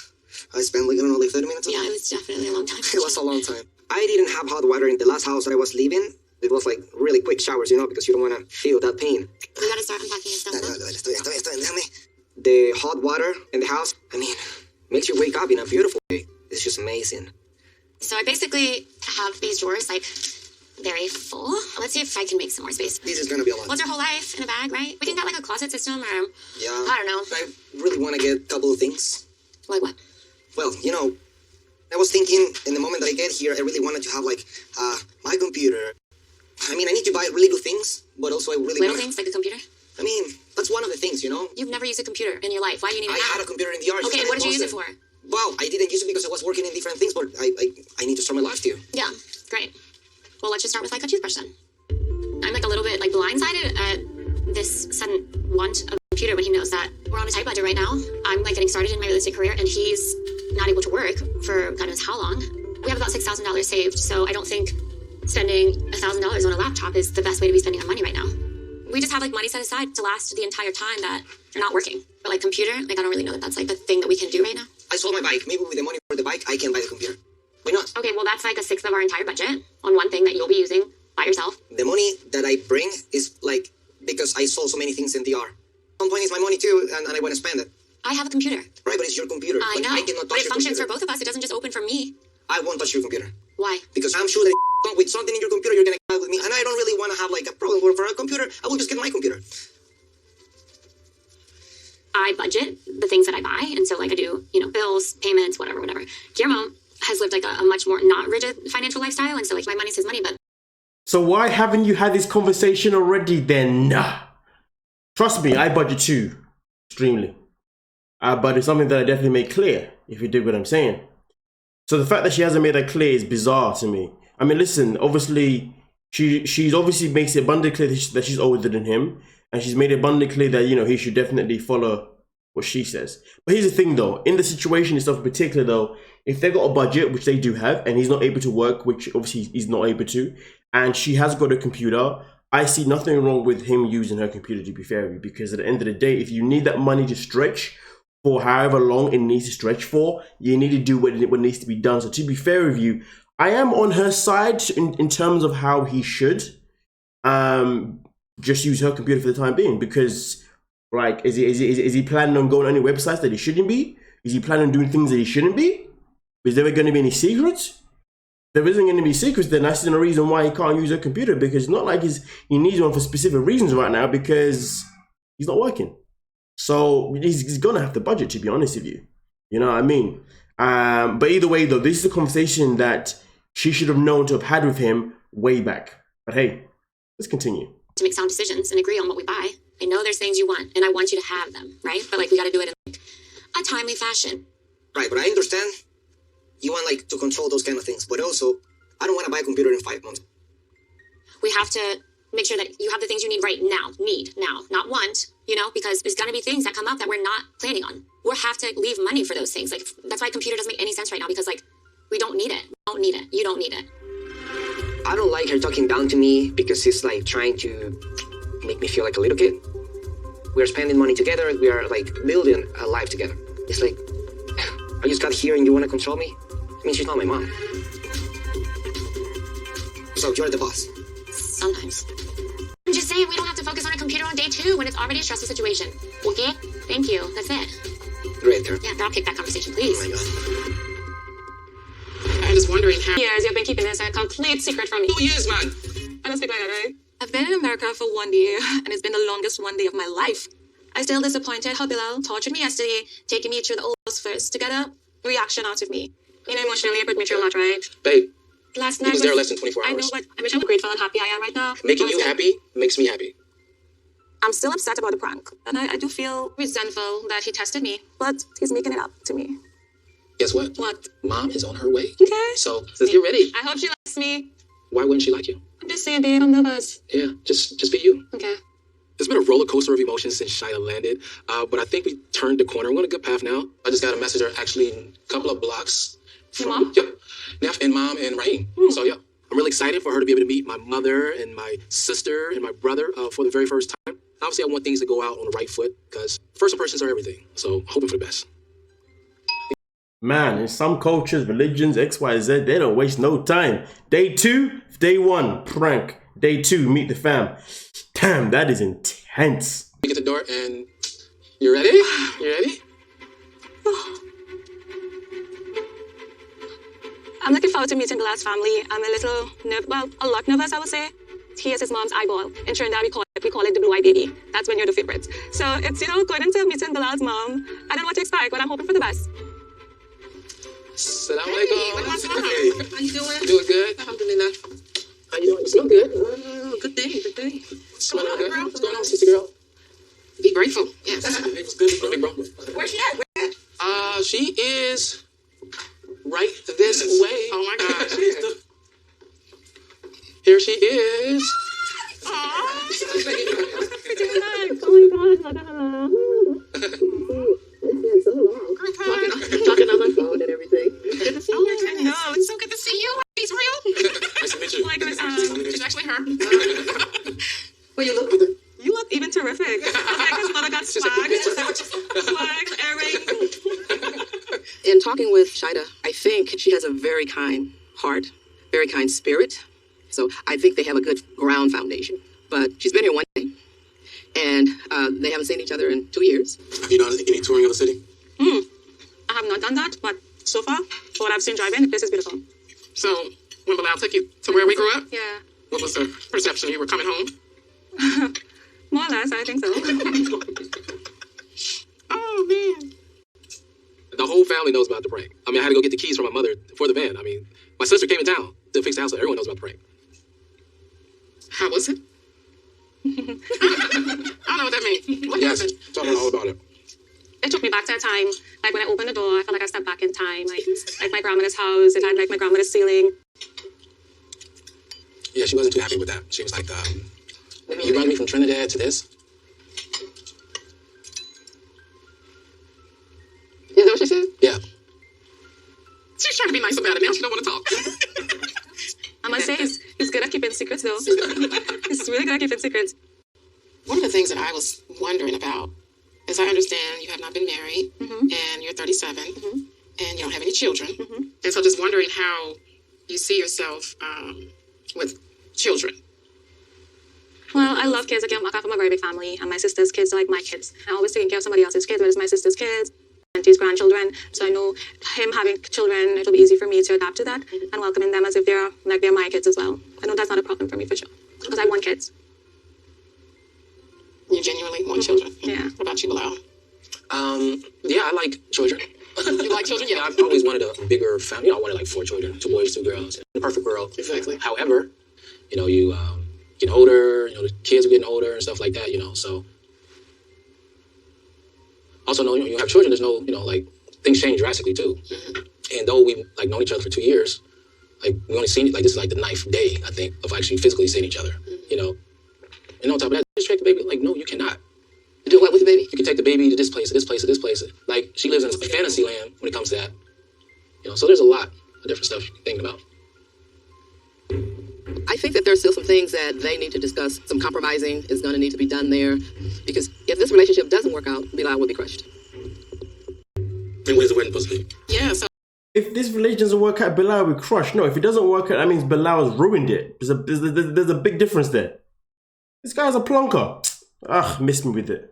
I spent like, I don't know, like 30 minutes. Yeah, it was definitely a long time. It was a long time. I didn't have hot water in the last house that I was living. It was like really quick showers, you know, because you don't want to feel that pain. We gotta start unpacking your stuff now. Déjame. The hot water in the house, I mean, makes you wake up in a beautiful way. It's just amazing. So I basically have these drawers like very full. Let's see if I can make some more space. This is gonna be a lot. What's your whole life in a bag, right? We can get like a closet system or yeah. I don't know. I really want to get a couple of things. Like what? Well, you know, I was thinking in the moment that I get here, I really wanted to have like my computer, I mean, I need to buy really good things, but also I really Little want... things like a computer? I mean, that's one of the things, you know? You've never used a computer in your life. Why do you need it I now? had a computer in the yard. Okay, and what did you use it for? Well, I didn't use it because I was working in different things, but I need to start my life too. Yeah, great. Well, let's just start with like a toothbrush then. I'm like a little bit like blindsided at this sudden want of a computer when he knows that we're on a tight budget right now. I'm like getting started in my real estate career and he's not able to work for God knows how long. We have about $6,000 saved, so I don't think spending $1,000 on a laptop is the best way to be spending our money right now. We just have like money set aside to last the entire time that you're not working. But like computer, like I don't really know that that's like the thing that we can do right now. I sold my bike. Maybe with the money for the bike, I can buy the computer. Why not? Okay, well that's like a sixth of our entire budget on one thing that you'll be using by yourself. The money that I bring is like because I sold so many things in DR. Some point is my money too, and I want to spend it. I have a computer. Right, but it's your computer. I know, I cannot touch but it your functions computer. for both of us. It doesn't just open for me. I won't touch your computer. Why? Because I'm sure that with something in your computer, you're going to come out with me. And I don't really want to have like a problem for a computer. I will just get my computer. I budget the things that I buy. And so like I do, you know, bills, payments, whatever. Guillermo has lived like a much more not rigid financial lifestyle. And so like my money's his money, but. So why haven't you had this conversation already then? Trust me, I budget too. Extremely. But it's something that I definitely make clear, if you dig what I'm saying. So the fact that she hasn't made that clear is bizarre to me. I mean, listen, obviously, she's obviously makes it abundantly clear that she's older than him. And she's made it abundantly clear that, you know, he should definitely follow what she says. But here's the thing, though. In the situation itself in particular, though, if they've got a budget, which they do have, and he's not able to work, which obviously he's not able to, and she has got a computer, I see nothing wrong with him using her computer, to be fair with you. Because at the end of the day, if you need that money to stretch for however long it needs to stretch for, you need to do what needs to be done. So to be fair with you, I am on her side in terms of how he should just use her computer for the time being. Because, like, is he planning on going on any websites that he shouldn't be? Is he planning on doing things that he shouldn't be? Is there going to be any secrets? If there isn't going to be secrets, then that's the reason why he can't use her computer. Because it's not like he needs one for specific reasons right now, because he's not working. So he's going to have the budget, to be honest with you. You know what I mean? But either way, though, this is a conversation that she should have known to have had with him way back. But hey, let's continue. To make sound decisions and agree on what we buy. I know there's things you want, and I want you to have them, right? But like we got to do it in like a timely fashion. Right, but I understand you want like to control those kind of things. But also, I don't want to buy a computer in 5 months. We have to make sure that you have the things you need right now. Need now, not want. You know, because there's going to be things that come up that we're not planning on. We'll have to leave money for those things. Like, that's why a computer doesn't make any sense right now, because, like, we don't need it. We don't need it. You don't need it. I don't like her talking down to me because it's, like, trying to make me feel like a little kid. We are spending money together. We are, like, building a life together. It's like, I just got here and you want to control me? I mean, she's not my mom. So, you're the boss. Sometimes. I'm just saying we don't have to focus on a computer on day 2 when it's already a stressful situation. Okay? Thank you. That's it. Great, girl. Yeah, drop kick that conversation, please. Oh my God. I'm just wondering how. Years you've been keeping this a complete secret from me. 2 years, man. I don't speak like that, right? I've been in America for 1 year, and it's been the longest 1 day of my life. I still disappointed how Bilal tortured me yesterday, taking me through the old house first to get a reaction out of me. You know, emotionally, it put me through a lot, right? Babe, Last he night was there less than 24 hours. I know, but I wish how grateful and happy I am right now. Making you Honestly. happy makes me happy. I'm still upset about the prank, and I do feel Resentful that he tested me. but he's making it up to me. Guess what? What? Mom is on her way. Okay. So let's get ready. I hope she likes me. Why wouldn't she like you? I'm just saying, babe, I'm nervous. Yeah, just be you. Okay. It's been a roller coaster of emotions since Shia landed, but I think we turned the corner. We're on a good path now. I just got a message her actually a couple of blocks Your from mom? Yep, Neff and Mom and Raheem. So yeah, I'm really excited for her to be able to meet my mother and my sister and my brother for the very first time. Obviously, I want things to go out on the right foot because first impressions are everything. So hoping for the best. Man, in some cultures, religions, X, Y, Z, they don't waste no time. Day 2, day 1, prank. Day 2, meet the fam. Damn, that is intense. You get the door and you ready? You ready? I'm looking forward to meeting Bilal's family. I'm a little a lot nervous, I would say. He is his mom's eyeball. In Trinidad, we call it the blue-eyed baby. That's when you're the favorite. So it's, going into meeting Bilal's mom. I don't know what to expect, but I'm hoping for the best. Assalamu alaikum. Hey, How you doing? Doing good. Alhamdulillah. How you doing? You smell good. Good day, good day. Smell good. What's going on, sister girl? Be grateful. Yes. It's good. It's big, bro. Where's she at? Where at? She is right this way. Oh my gosh. Here she is. Talking on my phone and everything. Good to see you. I know. It's so good to see you. He's real. Nice to meet you. It's actually her. Well, you look. You look even terrific. Like his mother got swag, earring. In talking with Shida, I think she has a very kind heart, very kind spirit. So I think they have a good ground foundation. But she's been here one day, and they haven't seen each other in 2 years. Have you done any touring of the city? I have not done that, but so far, for what I've seen driving, the place is beautiful. So, when Bilal took you to where we grew up, Yeah. what was the perception you were coming home? More or less, I think so. Oh, man. The whole family knows about the prank. I mean, I had to go get the keys from my mother for the van. I mean, my sister came in town to fix the house, so everyone knows about the prank. How was it? I don't know what that means. What Yes, happened? tell me all about it. It took me back to a time, like when I opened the door, I felt like I stepped back in time. Like my grandmother's house, it had like my grandmother's ceiling. Yeah, she wasn't too happy with that. She was like, you brought me from Trinidad to this? Is that what she said? Yeah. She's trying to be nice about it. Now she don't want to talk. I must say, he's good at keeping secrets though. He's really good at keeping secrets. One of the things that I was wondering about is I understand you have not been married and you're 37 and you don't have any children. And so just wondering how you see yourself with children. Well, I love kids. I come from a very big family, and my sister's kids are like my kids. I'm always taking care of somebody else's kids, but it's my sister's kids and his grandchildren. So I know him having children, it'll be easy for me to adapt to that and welcoming them as if they're my kids as well. I know that's not a problem for me for sure, because I want kids. You genuinely want children. Yeah. What about you, Bilal? Yeah, I like children. You like children? Yeah, I've always wanted a bigger family. You know, I wanted like 4 children, 2 boys, 2 girls. The perfect world. Exactly. However, you know, you get older, you know, the kids are getting older and stuff like that, you know, so. Also, no, you have children, there's no, you know, like, things change drastically too. And though we've like known each other for 2 years, like, we only seen, like, this is like the 9th day, I think, of actually physically seeing each other, you know. And on top of that, just take the baby. Like, no, you cannot. Do what with the baby? You can take the baby to this place, to this place, to this place. Like, she lives in a fantasy land when it comes to that. You know, so there's a lot of different stuff you can think about. I think that there's still some things that they need to discuss. Some compromising is going to need to be done there. Because if this relationship doesn't work out, Bilal will be crushed. And where's the wedding supposed to be? Yeah, so If this relationship doesn't work out, Bilal will be crushed. No, if it doesn't work out, that means Bilal has ruined it. There's a big difference there. This guy's a plonker. Ugh, missed me with it.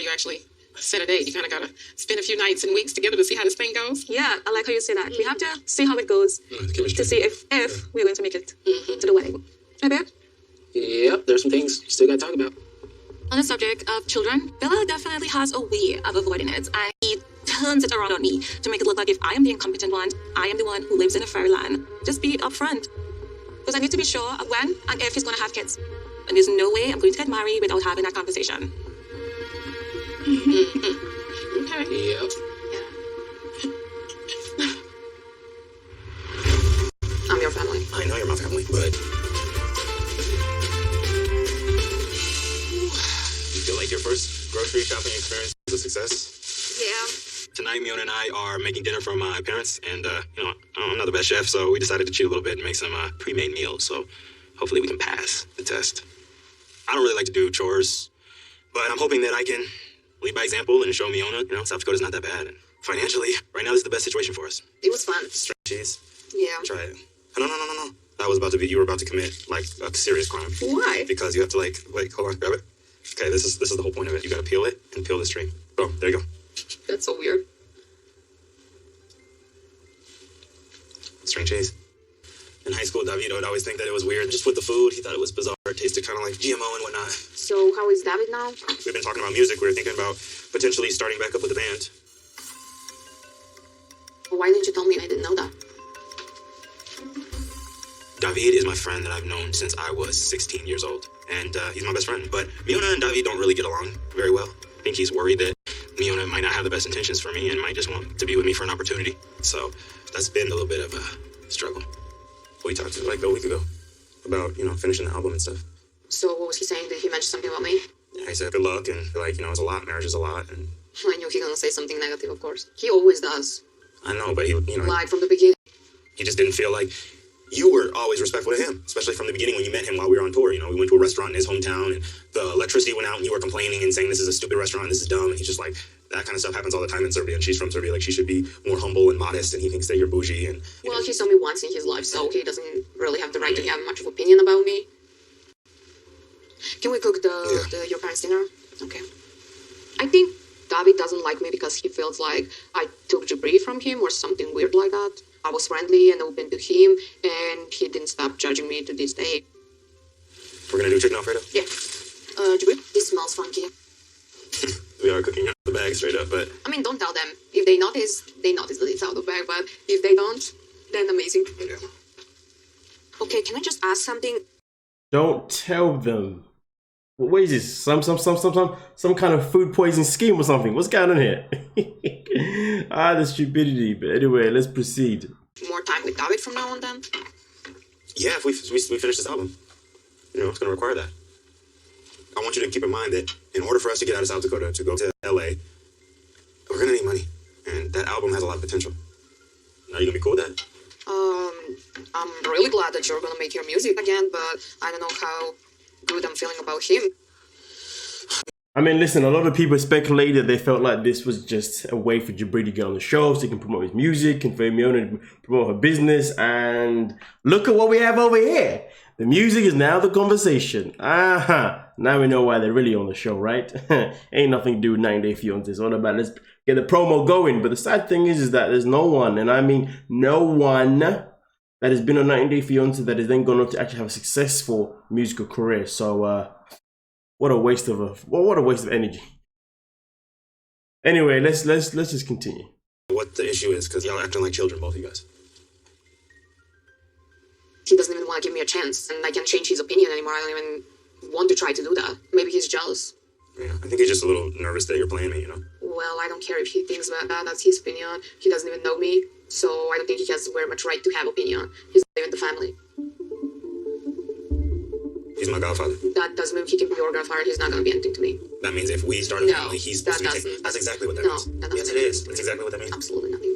you actually set a date. You kind of got to spend a few nights and weeks together to see how this thing goes. Yeah, I like how you say that. We have to see how it goes to see if we're going to make it to the wedding. Right, babe? Yep, there's some things you still got to talk about. On the subject of children, Bella definitely has a way of avoiding it, and he turns it around on me to make it look like if I am the incompetent one, I am the one who lives in a fairyland. Just be upfront. Because I need to be sure of when and if he's going to have kids. And there's no way I'm going to get married without having that conversation. Okay. Yep. I'm your family. I know you're my family, but you feel like your first grocery shopping experience was a success? Yeah. Tonight, Miona and I are making dinner for my parents, and you know, I'm not the best chef, so we decided to cheat a little bit and make some pre-made meals. So hopefully we can pass the test. I don't really like to do chores, but I'm hoping that I can lead by example and show Miona, you know, South Dakota's not that bad. And financially, right now, this is the best situation for us. It was fun. String cheese. Yeah. Try it. No. You were about to commit, like, a serious crime. Why? Because you have to, like, hold on, grab it. Okay, this is the whole point of it. You gotta peel it and peel the string. Oh, there you go. That's so weird. String cheese. In high school, David would always think that it was weird. Just with the food, he thought it was bizarre. It tasted kind of like GMO and whatnot. So how is David now? We've been talking about music. We were thinking about potentially starting back up with a band. Why didn't you tell me? I didn't know that. David is my friend that I've known since I was 16 years old, and he's my best friend. But Miona and David don't really get along very well. I think he's worried that Miona might not have the best intentions for me and might just want to be with me for an opportunity. So that's been a little bit of a struggle. We talked like a week ago about, finishing the album and stuff. So what was he saying? Did he mention something about me? Yeah, he said good luck and it's a lot, marriage is a lot. And I knew he was gonna say something negative, of course. He always does. I know, but he, lied from the beginning. He just didn't feel like you were always respectful to him, especially from the beginning when you met him while we were on tour. We went to a restaurant in his hometown and the electricity went out and you were complaining and saying this is a stupid restaurant, this is dumb. And he's just like, that kind of stuff happens all the time in Serbia, and she's from Serbia. Like, she should be more humble and modest, and he thinks that you're bougie. And well, he saw me once in his life, so he doesn't really have the right to have much of opinion about me. Can we cook your parents' dinner? Okay. I think David doesn't like me because he feels like I took Jabri from him or something weird like that. I was friendly and open to him, and he didn't stop judging me to this day. We're gonna do chicken Alfredo? Yeah. Jabri, this smells funky. We are cooking out the bag straight up, but... I mean, don't tell them. If they notice that it's out of the bag, but if they don't, then amazing. Yeah. Okay, can I just ask something? Don't tell them. What is this? Some kind of food poisoning scheme or something? What's going on here? The stupidity. But anyway, let's proceed. More time with David from now on, then? Yeah, if we finish this album, it's gonna require that. I want you to keep in mind that in order for us to get out of South Dakota to go to LA, we're gonna need money, and that album has a lot of potential. Are you gonna be cool with that? I'm really glad that you're gonna make your music again, but I don't know how good I'm feeling about him. I mean, listen, a lot of people speculated they felt like this was just a way for Jabri to get on the show so he can promote his music and for Miona to promote her business. And look at what we have over here. The music is now the conversation. Now we know why they're really on the show, right? Ain't nothing to do with 90 Day Fiancé. It's all about let's get the promo going. But the sad thing is that there's no one, and I mean no one, that has been on 90 Day Fiancé that is then gone on to actually have a successful musical career. So what a waste of energy. Anyway, let's just continue. What the issue is, because y'all acting like children, both of you guys. He doesn't even want to give me a chance, and I can't change his opinion anymore. I don't even want to try to do that. Maybe he's jealous. Yeah, I think he's just a little nervous that you're playing me, Well, I don't care if he thinks that. That's his opinion. He doesn't even know me, so I don't think he has very much right to have opinion. He's not even the family. He's my godfather. That doesn't mean he can be your godfather. He's not going to be anything to me. That means if we start a family, he's supposed to be taking... That's exactly what that means. Yes, it is. That's exactly what that means. Absolutely nothing.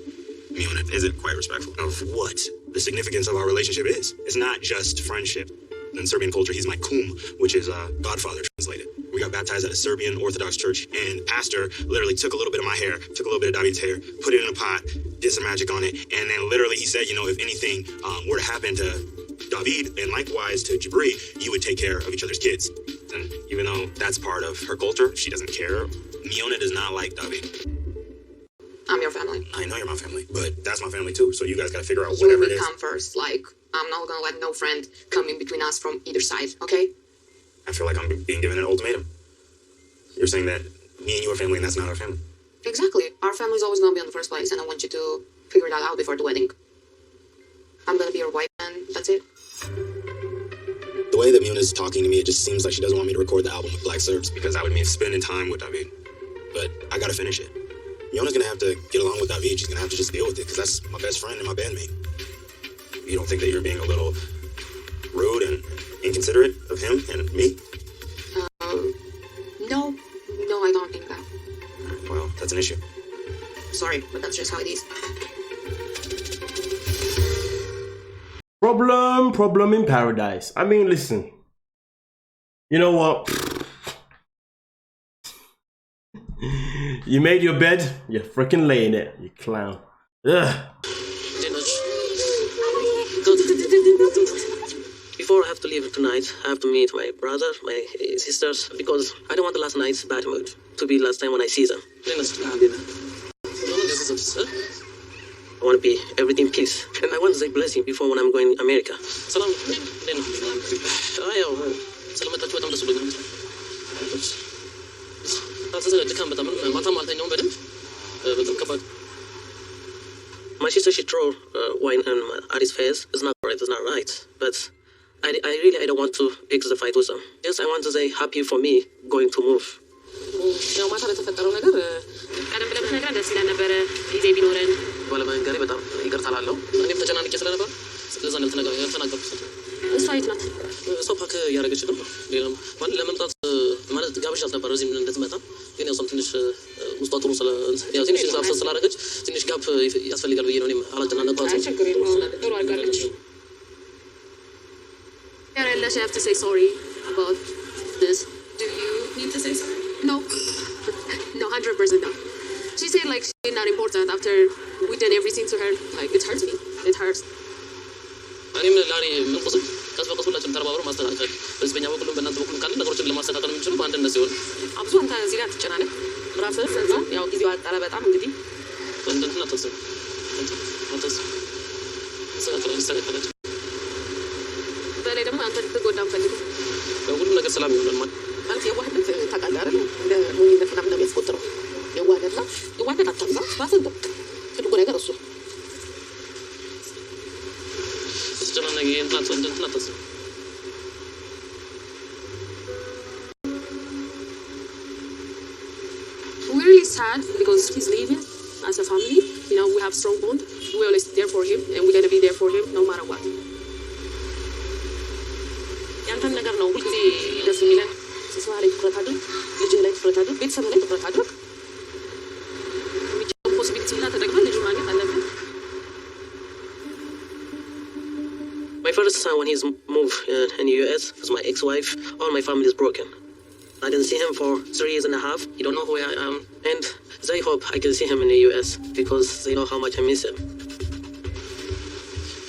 Miona isn't quite respectful of what the significance of our relationship is. It's not just friendship. In Serbian culture, he's my kum, which is godfather translated. We got baptized at a Serbian Orthodox church, and the pastor literally took a little bit of my hair, took a little bit of David's hair, put it in a pot, did some magic on it, and then literally he said, if anything were to happen to David, and likewise to Jabri, you would take care of each other's kids. And even though that's part of her culture, she doesn't care. Miona does not like David. I'm your family. I know you're my family, but that's my family too. So you guys gotta figure out whatever it is. You come first. I'm not gonna let no friend come in between us from either side, okay? I feel like I'm being given an ultimatum. You're saying that me and you are family and that's not our family. Exactly. Our family's always gonna be in the first place, and I want you to figure that out before the wedding. I'm gonna be your wife, and that's it. The way that Miona's talking to me, it just seems like she doesn't want me to record the album with Black Serbs because that would mean spending time with David. But I gotta finish it. Miona's gonna have to get along with David. She's gonna have to just deal with it because that's my best friend and my bandmate. You don't think that you're being a little rude and inconsiderate of him and me? No, I don't think that. Right, well, that's an issue. Sorry, but that's just how it is. Problem in paradise. I mean, listen. You know what? You made your bed, you're freaking laying it, you clown. Ugh. Before I have to leave tonight, I have to meet my brother, my sisters, because I don't want the last night's bad mood to be last time when I see them. I want to be everything peace, and I want to say blessing before when I'm going to America. Salam. My sister, she threw wine at his face. It's not right, but I don't want to fix the fight with them. Just I want to say happy for me going to move. ያው ማታ ለተፈጠረው ነገር ቀደም ብለህ ብትነግረን ደስ ይለን ነበረ። ጊዜ ቢኖረን ባለመንገሬ በጣም ይቅርታ እላለሁ። እኔም ተጨናንቄ ስለነበር ስለዛ ነው ያልተናገርኩት። እሷ የት ናት? ሰው ፓክ እያደረገች ነው። ሌላም ማለት ለመምጣት ማለት ጋብዣት ነበር እዚህ እንድትመጣ ግን ያው ሰም ትንሽ ውስጧ ጥሩ ያው ትንሽ ሳብሰ ስላደረገች ትንሽ ጋፕ ያስፈልጋል ብዬ ነው እኔም አላጨናነኳትም። ችግር የለውም ጥሩ አድርጋለች። Yarella, I have to say sorry about this. Do you need to say sorry? No. No, 100% no. She said like she's not important after we did everything to her. Like it hurts me. It hurts. እኔም ላሪ ምን ቆስል ቀስ በቀስ ሁላችንም ተረባብረን ማስተካከል በህዝበኛ በኩልም በእናንተ በኩልም ካለ ነገሮችን ለማስተካከል የምንችለው በአንድነት ሲሆን አብዙ አንተ እዚህ ላይ አትጨናነቅ። ራስህ ሰንዛ ያው ጊዜው አጠረ በጣም እንግዲህ እንትን አትስብ ይስተካከላል። በላይ ደግሞ አንተ ልትጎዳ አንፈልግም። ሁሉም ነገር ሰላም ይሆናል ማለት የዋህነት ታውቃለህ አይደል? እንደ ሞኝነት ምናምን ነው የሚያስቆጥረው። የዋህነት አታብዛ። ራስህን ጠብቅ። ትልቁ ነገር እሱ ተጨናነቂ እንትን አትስብ። We're really sad because he's leaving as a family. You know, we have strong bond. We're always there for him and we're going to be there for him no matter what. ያንተን ነገር ነው ሁልጊዜ ደስ የሚለን። ስራ ላይ ትኩረት አድርግ፣ ልጅህ ላይ ትኩረት አድርግ፣ ቤተሰብ ላይ ትኩረት አድርግ። የሚቻለው ፖሲቢሊቲ እና ተጠቅመን ልጁ ማግኘት አለብን። My first son when he's moved in the US with my ex-wife, all my family is broken. I didn't see him for 3 years and a half. He don't know who I am, and they hope I can see him in the US because they know how much I miss him.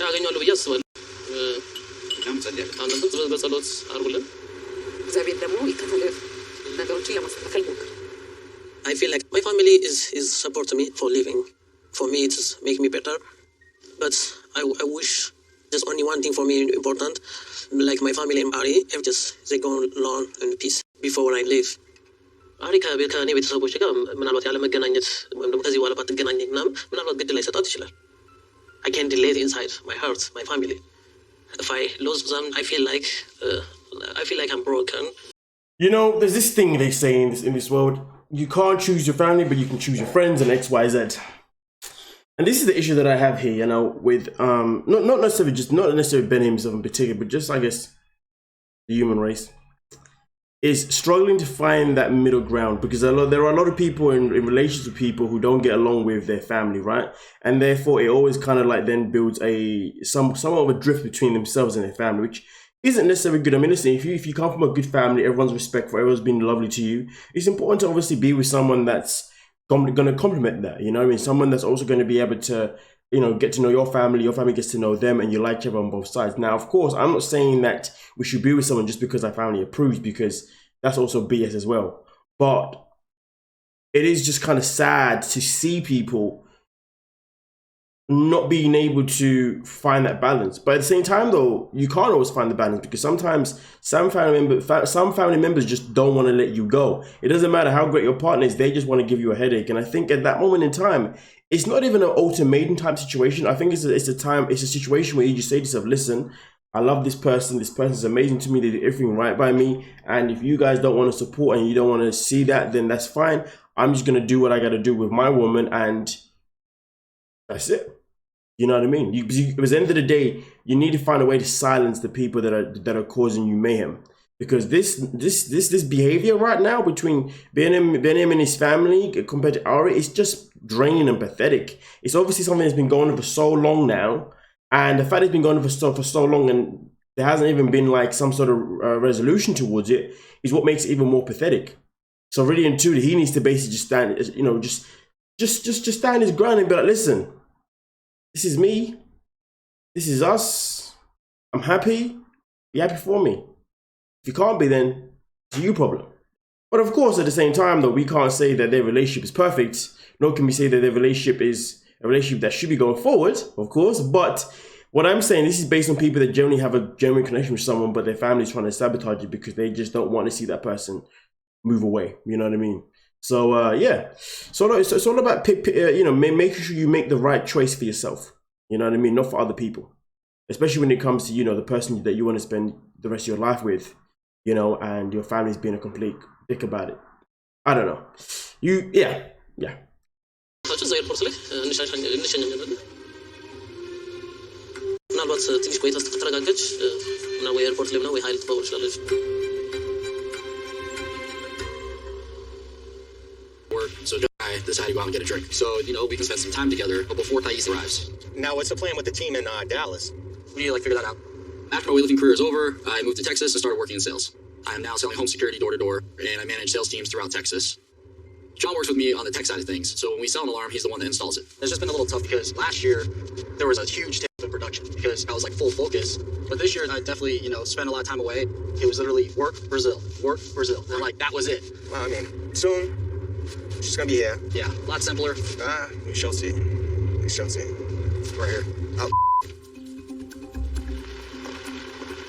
ያገኘዋለሁ ብዬ አስባለሁ። በጸሎት አድርጉልን። እግዚአብሔር ደግሞ ይከተልህ፣ ነገሮችን ለማስተካከል ሞክር። I feel like my family is supporting me for living. For me, it's making me better. But I wish there's only one thing for me important, like my family and Ari, if just they go along in peace before when I leave. አሪ ከእኔ ቤተሰቦች ጋር ምናልባት ያለ መገናኘት ወይም ደግሞ ከዚህ በኋላ ባትገናኘኝ ምናምን ምናልባት ግድ ላይ ሰጣት ይችላል። I can't delay it inside my heart, my family. If I lose them, I feel like I'm broken. You know, there's this thing they say in this world: you can't choose your family, but you can choose your friends and X, Y, Z. And this is the issue that I have here, you know, with not necessarily Ben himself in particular, but just I guess the human race is struggling to find that middle ground, because there are a lot of people in relations with people who don't get along with their family, right? And therefore it always kind of like then builds somewhat of a drift between themselves and their family, which isn't necessarily good. I mean, listen, if you come from a good family, everyone's respectful, everyone's been lovely to you, it's important to obviously be with someone that's going to complement that, you know what I mean? Someone that's also going to be able to, you know, get to know your family gets to know them, and you like each other on both sides. Now, of course, I'm not saying that we should be with someone just because our family approves, because that's also BS as well. But it is just kind of sad to see people not being able to find that balance. But at the same time, though, you can't always find the balance, because sometimes some family members just don't want to let you go. It doesn't matter how great your partner is; they just want to give you a headache. And I think at that moment in time, it's not even an ultimatum type situation. I think it's a situation where you just say to yourself, "Listen, I love this person's amazing to me, they do everything right by me, and if you guys don't want to support and you don't want to see that, then that's fine. I'm just going to do what I got to do with my woman, and that's it." You know what I mean? Because at the end of the day, you need to find a way to silence the people that are causing you mayhem. Because this behavior right now between Benim and his family compared to Ari, it's just draining and pathetic. It's obviously something that's been going on for so long now, and the fact it's been going on for so long and there hasn't even been like some sort of resolution towards it is what makes it even more pathetic. So really and truly, he needs to basically just stand, you know, just stand his ground and be like, listen, this is me, this is us, I'm happy, be happy for me. If you can't be, then it's a you problem. But of course, at the same time, though, we can't say that their relationship is perfect, nor can we say that their relationship is a relationship that should be going forward, of course. But what I'm saying, this is based on people that generally have a genuine connection with someone, but their family is trying to sabotage it because they just don't want to see that person move away. You know what I mean? So yeah, so it's all about you know, making sure you make the right choice for yourself. You know what I mean? Not for other people. especially when it comes to, you know, the person that you want to spend the rest of your life with, you know, and your family's being a complete dick about it. I don't know. Yeah. So I decided to go out and get a drink. So, you know, we can spend some time together before Thais arrives. Now, what's the plan with the team in Dallas? We need to, like, figure that out. After my weightlifting career is over, I moved to Texas and started working in sales. I am now selling home security door to door, and I manage sales teams throughout Texas. John works with me on the tech side of things, so when we sell an alarm, he's the one that installs it. It's just been a little tough because last year, there was a huge dip in production because I was like full focus. But this year, I definitely, you know, spent a lot of time away. It was literally work, Brazil, and like, that was it. Well, I mean, soon, she's gonna be here. Yeah, a lot simpler. We shall see. We shall see. Right here. Oh.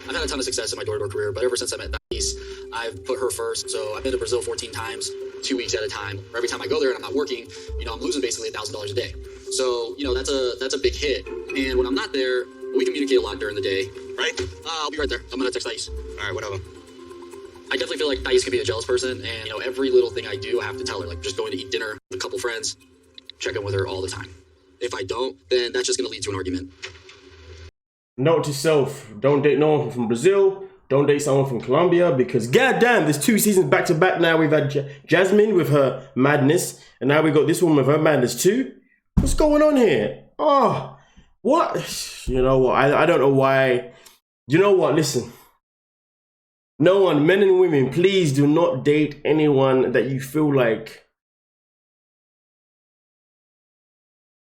I've had a ton of success in my door-to-door career, but ever since I met Thais, I've put her first. So I've been to Brazil 14 times, 2 weeks at a time. Every time I go there and I'm not working, you know, I'm losing basically $1,000 a day. So, you know, that's a big hit. And when I'm not there, we communicate a lot during the day. Right? I'll be right there. I'm gonna text Thais. All right, whatever. I definitely feel like Thais can be a jealous person, and, you know, every little thing I do, I have to tell her. Like, just going to eat dinner with a couple friends, check in with her all the time. If I don't, then that's just gonna lead to an argument. Note to self, don't date no one from Brazil, don't date someone from Colombia, because goddamn, there's 2 seasons back to back now. We've had Jasmine with her madness, and now we got this one with her madness too. What's going on here? Oh, what? You know what? I don't know why. You know what? Listen. No one, men and women, please do not date anyone that you feel like.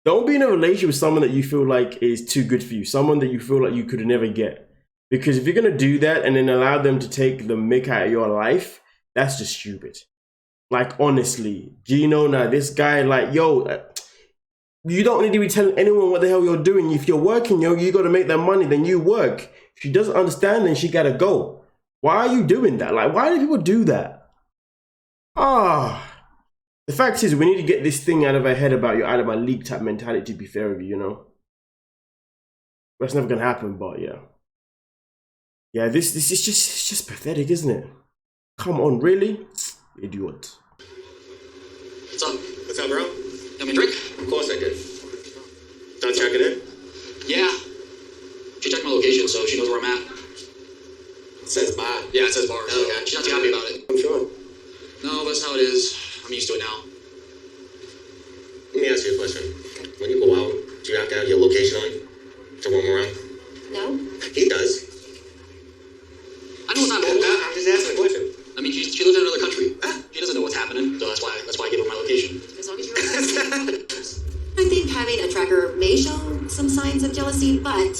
Don't be in a relationship with someone that you feel like is too good for you. Someone that you feel like you could never get. Because if you're going to do that and then allow them to take the mick out of your life, that's just stupid. Like, honestly, Gino, now this guy, like, yo, you don't need to be telling anyone what the hell you're doing. If you're working, yo, you got to make that money, then you work. If she doesn't understand, then she got to go. Why are you doing that? Like, why do people do that? The fact is, we need to get this thing out of our head about your out of my league type mentality, to be fair with you, you know? That's never going to happen, but yeah. Yeah, this is just, it's just pathetic, isn't it? Come on, really? Idiot. What's up? What's up, bro? You want me a drink? Of course I did. Done checking in? Yeah. She checked my location, so she knows where I'm at. It says bar. Yeah, it says bar. So yeah, she's not too happy about it. I'm sure. No, that's how it is. I'm used to it now. Let me ask you a question. When you go out, do you have to have your location on to roam around? No? He does. I know it's not normal. I'm just asking a question. I mean, she lives in another country. She doesn't know what's happening, so that's why I gave her my location. As long as you're I think having a tracker may show some signs of jealousy, but,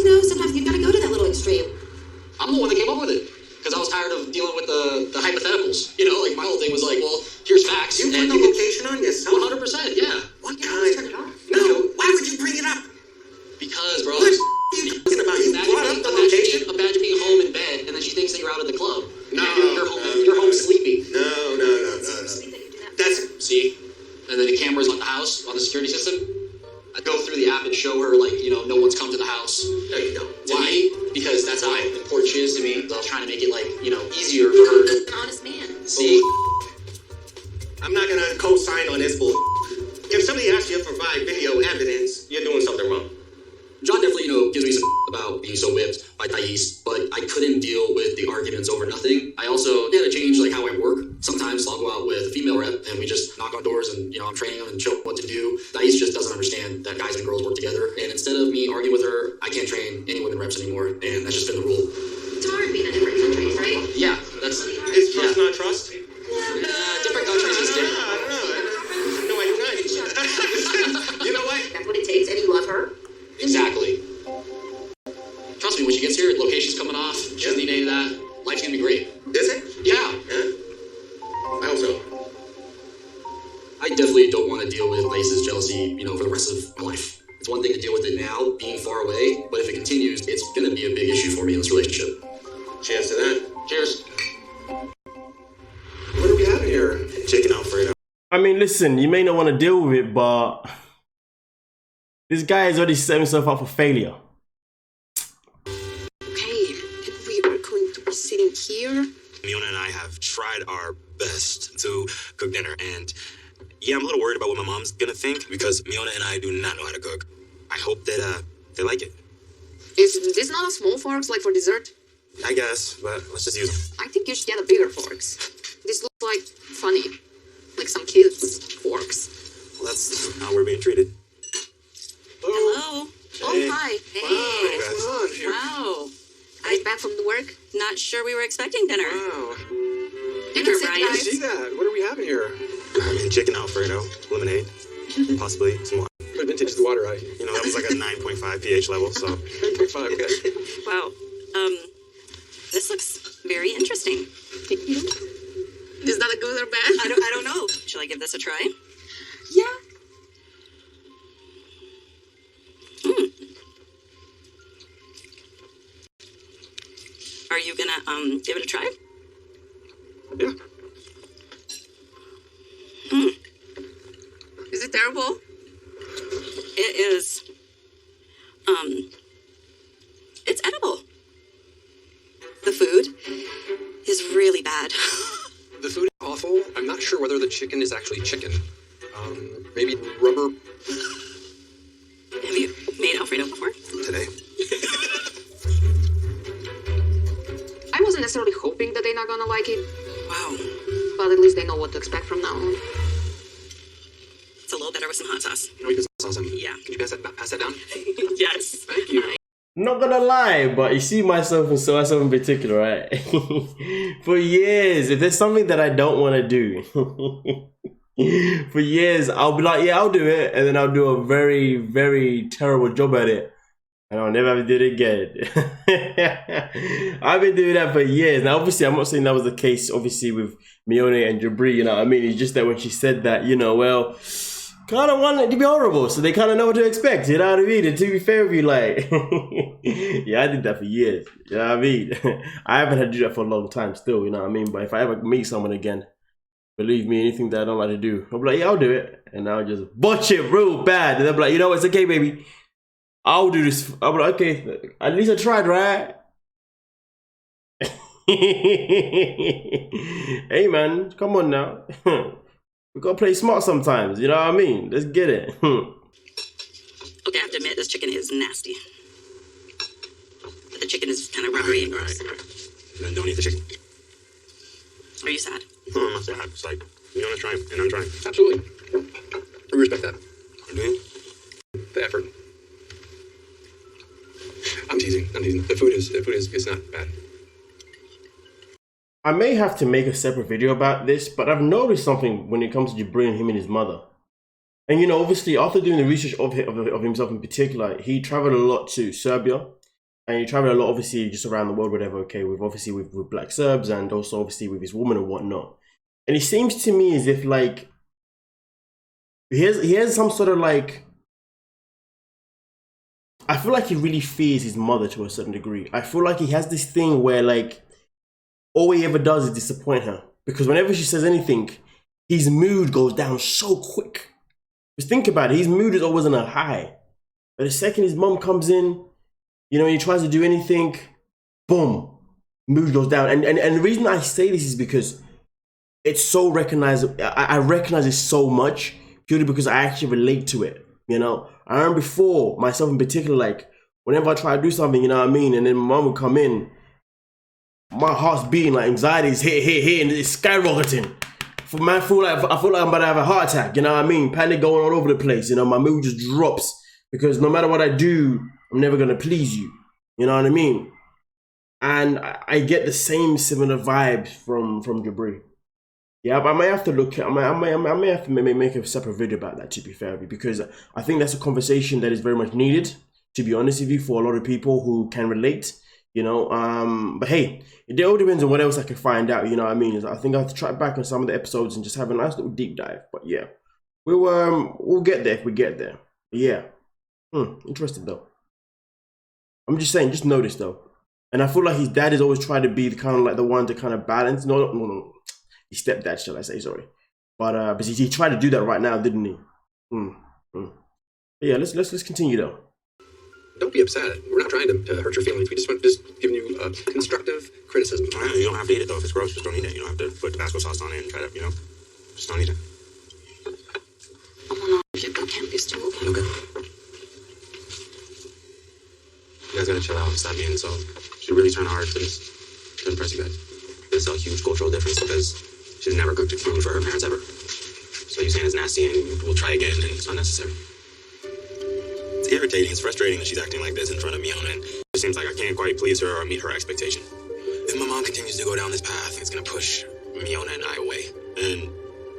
you know, sometimes you've got to go to that little extreme. I'm the one that came up with it. Because I was tired of dealing with the hypotheticals. You know, like, my whole thing was like, well, here's facts. You put the location on yourself? 100%, yeah. What kind? No, why would you bring it up? Because, bro, What are you talking about? You brought up the location? Imagine being home in bed, and then she thinks that you're out at the club. No, you're home sleeping. No. That's... See? And then the cameras on the house, on the security system. I go through the app and show her, like, you know, no one's come to the house. There you go. Why? Because that's how important she is to me. So I was trying to make it, like, you know, easier for her to... An honest man. See? I'm not going to co-sign on this bull. If somebody asks you to provide video evidence, you're doing something wrong. John definitely, you know, gives me some about being so whipped by Thais, but I couldn't deal with the arguments over nothing. I also had to change, like, how I work. Sometimes I'll go out with a female rep, and we just knock on doors, and, you know, I'm training them and show them what to do. Thais just doesn't understand that guys and girls work together, and instead of me arguing with her, I can't train any women reps anymore, and that's just been the rule. It's hard being in different countries, right? Yeah, that's... Is trust not trust? different countries is different. No, I do not. You know what? That's what it takes, and you love her? Exactly. Trust me, when she gets here, location's coming off. She doesn't need any of that. Life's gonna be great. Is it? Yeah. I hope so. I definitely don't want to deal with Thais' jealousy, you know, for the rest of my life. It's one thing to deal with it now, being far away, but if it continues, it's gonna be a big issue for me in this relationship. Cheers to that. Cheers. What are we having here? Chicken Alfredo. I mean, listen, you may not want to deal with it, but this guy has already set himself up for failure. here? Miona and I have tried our best to cook dinner, and yeah, I'm a little worried about what my mom's gonna think because Miona and I do not know how to cook. I hope that they like it. Is this not a small forks like for dessert? I guess, but let's just use them. I think you should get a bigger forks. This looks like funny. Like some kids' forks. Well, that's how we're being treated. Hello. Oh, hi. Hey. What's going on here? Wow. Are you back from the work? Not sure we were expecting dinner. Wow. Dinner, sit, Brian. guys. See that? What are we having here? I mean, chicken Alfredo, lemonade, possibly some water. What vintage is the water, right? You know, that was like a 9.5 pH level, so. 9.5, okay. Wow. This looks very interesting. Is that a good or bad? I don't know. Shall I give this a try? Yeah. Are you gonna give it a try? Yeah. Is it terrible? It is. It's edible. The food is really bad. The food is awful. I'm not sure whether the chicken is actually chicken. Maybe rubber. Have you made Alfredo before? Today. I wasn't necessarily hoping that they're not gonna like it, Wow. but at least they know what to expect from now on. It's a little better with some hot sauce. You know, you can sauce them. Yeah. Can you pass that down? Yes. Thank you. Not gonna lie, but you see myself and so myself in particular, right? For years, if there's something that I don't want to do, for years I'll be like, yeah, I'll do it, and then I'll do a very, very terrible job at it, and I'll never do it again. I've been doing that for years. Now, obviously, I'm not saying that was the case, obviously, with Mione and Jabri, you know what I mean? It's just that when she said that, you know, well, kind of want it to be horrible, so they kind of know what to expect, you know what I mean? And to be fair with you, like, yeah, I did that for years, you know what I mean? I haven't had to do that for a long time still, you know what I mean? But if I ever meet someone again, believe me, anything that I don't like to do, I'll be like, yeah, I'll do it. And I'll just botch it real bad. And they'll be like, you know, it's okay, baby. I'll do this. I'll be like, okay, at least I tried, right? Hey, man, come on now. We gotta play smart sometimes, you know what I mean? Let's get it. Okay, I have to admit, this chicken is nasty. But the chicken is kind of rubbery. All right. Then don't eat the chicken. Are you sad? No, I'm not sad. It's like, you want to try, and I'm trying. Absolutely. We respect that. I'm doing The effort. I'm teasing. The food is not bad. I may have to make a separate video about this, but I've noticed something when it comes to Jabri and him and his mother. And you know, obviously, after doing the research of himself in particular, he traveled a lot to Serbia, and he traveled a lot, obviously, just around the world, whatever. Okay, with black Serbs, and also obviously with his woman and whatnot. And it seems to me as if like he has some sort of like, I feel like he really fears his mother to a certain degree. I feel like he has this thing where like all he ever does is disappoint her, because whenever she says anything, his mood goes down so quick. Just think about it, his mood is always on a high. But the second his mom comes in, you know, and he tries to do anything, boom, mood goes down. And the reason I say this is because it's so recognizable. I recognize it so much purely because I actually relate to it. You know, I remember before, myself in particular, like whenever I try to do something, you know what I mean, and then my mom would come in, my heart's beating, like anxiety is hit, and it's skyrocketing. I feel like I'm about to have a heart attack, you know what I mean? Panic going all over the place, you know, my mood just drops because no matter what I do, I'm never gonna please you, you know what I mean? And I get the same similar vibes from Jabri. Yeah, but I may have to look at, I may have to make a separate video about that, to be fair, because I think that's a conversation that is very much needed, to be honest with you, for a lot of people who can relate. You know, but hey, it all depends on what else I can find out, you know what I mean? I think I have to track back on some of the episodes and just have a nice little deep dive. But yeah, we'll get there if we get there. But yeah, interesting though. I'm just saying, just notice though. And I feel like his dad is always trying to be the kind of like the one to kind of balance. No. His stepdad, shall I say, sorry. But he tried to do that right now, didn't he? But yeah, let's continue though. Don't be upset. We're not trying to hurt your feelings. We just want giving you constructive criticism. You don't have to eat it though. If it's gross, just don't eat it. You don't have to put Tabasco sauce on it and try to, just don't eat it. Oh no, shit, that can't be still. Okay. You guys gotta chill out and stop being so. She's really trying hard to impress you guys. There's a huge cultural difference because she's never cooked food for her parents ever. So you saying it's nasty and we'll try again and it's unnecessary. It's irritating, it's frustrating that she's acting like this in front of Miona, and it seems like I can't quite please her or meet her expectation. If my mom continues to go down this path, it's gonna push Miona and I away, and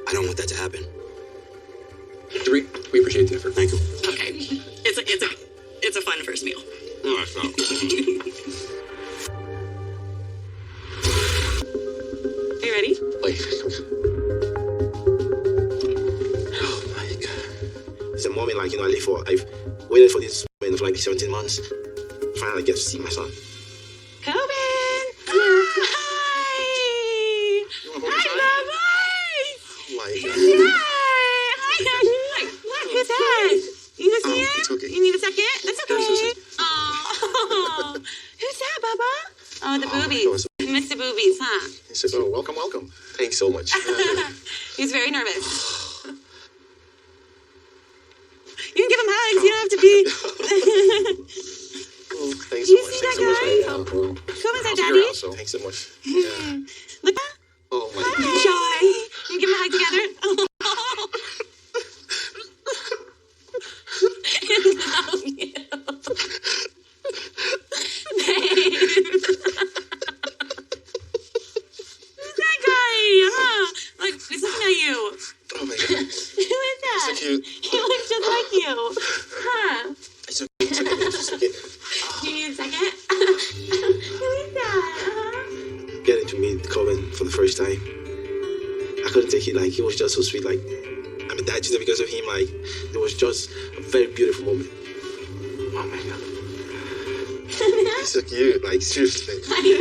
I don't want that to happen. We appreciate the effort. Thank you. Okay. It's a fun first meal. No, it's not. Are you ready? Like, Oh my God. It's a moment like, I've waited for this moment for like 17 months. Finally get to see my son. Coben! Hi! you want to Hi, Bubba! Oh my God. Hi! Look, who's that? You gonna see it? It's okay. You need a second? That's okay. Yes, yes, Oh, who's that, Bubba? Oh, the boobies. God. Mr. Boobies, huh? So, welcome. Thanks so much. He's very nervous. You can give him hugs. You don't have to be. Oh, thanks Do so you much. see Thanks that so much. guy? Coben's our daddy. So, Thanks so much. Look. oh my God. Hi, Joy. You give him a hug together. Who's that guy? Huh? Look, he's looking at you. Oh my God. Who is that? So cute. He looks just like you. Huh? It's okay. It's okay. It's okay. Do you need a second? Who is that? Getting to meet Coben for the first time. I couldn't take it. Like, he was just so sweet. Like, I'm a dad just because of him. Like, it was just a very beautiful moment. Oh my God. He's so cute. Like, seriously. He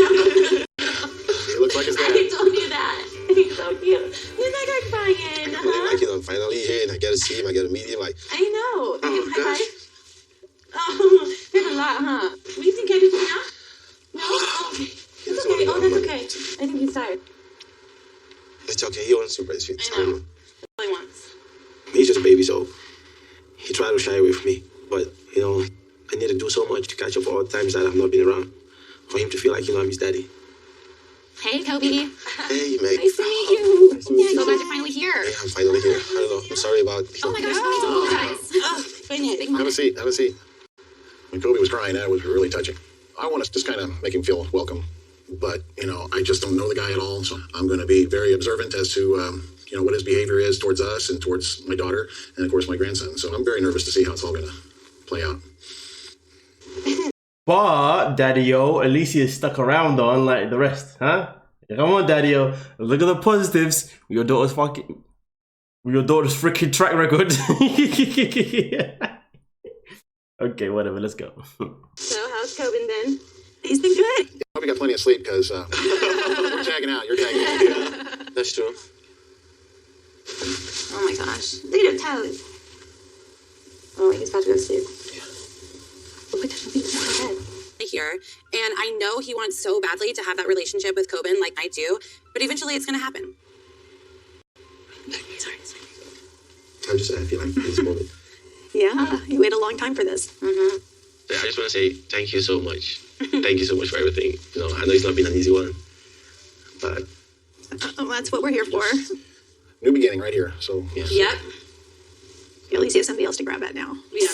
looks like his dad. I told you that. He's so cute. Who's that guy crying? Like, finally here, and I get to see him. I get to meet him. Like, I know. Can you Oh, high gosh. five? Oh, there's a lot, huh? What do you think? Can I do something else? No? Oh, okay. That's okay. Oh, that's okay. I think he's tired. it's okay. He wants to breastfeed. I know. All he wants. He's just a baby, so he tried to shy away from me. But, I need to do so much to catch up for all the times that I've not been around. For him to feel like, I'm his daddy. Hey, Kobe. Hey, Meg. Nice to meet you. Nice to meet you. So glad you're finally here. Hey, I'm finally here. I don't know. I'm sorry about... Oh my gosh, please apologize. Oh, goodness. Have a seat. When Kobe was crying, that was really touching. I want to just kind of make him feel welcome. But, I just don't know the guy at all. So I'm going to be very observant as to, what his behavior is towards us and towards my daughter and, of course, my grandson. So I'm very nervous to see how it's all going to play out. But Daddy-O, at least he stuck around though, unlike the rest, huh? Come on, Daddy-O, look at the positives. Your daughter's freaking track record. Okay, whatever, let's go. So, how's Koben been? He's been good. I hope you got plenty of sleep because we're tagging out. You're tagging out. That's true. Oh my gosh. Look at him toes. Oh, he's about to go to sleep. Oh, put something on my head. Here, and I know he wants so badly to have that relationship with Koben like I do, but eventually it's gonna happen. Sorry. I'm just happy like this moment. Yeah, you waited a long time for this. Mm-hmm. Yeah, I just want to say thank you so much. Thank you so much for everything. I know it's not been an easy one, but That's what we're here for. New beginning right here. So, yeah. Yep. At least you have somebody else to grab at now. Yeah.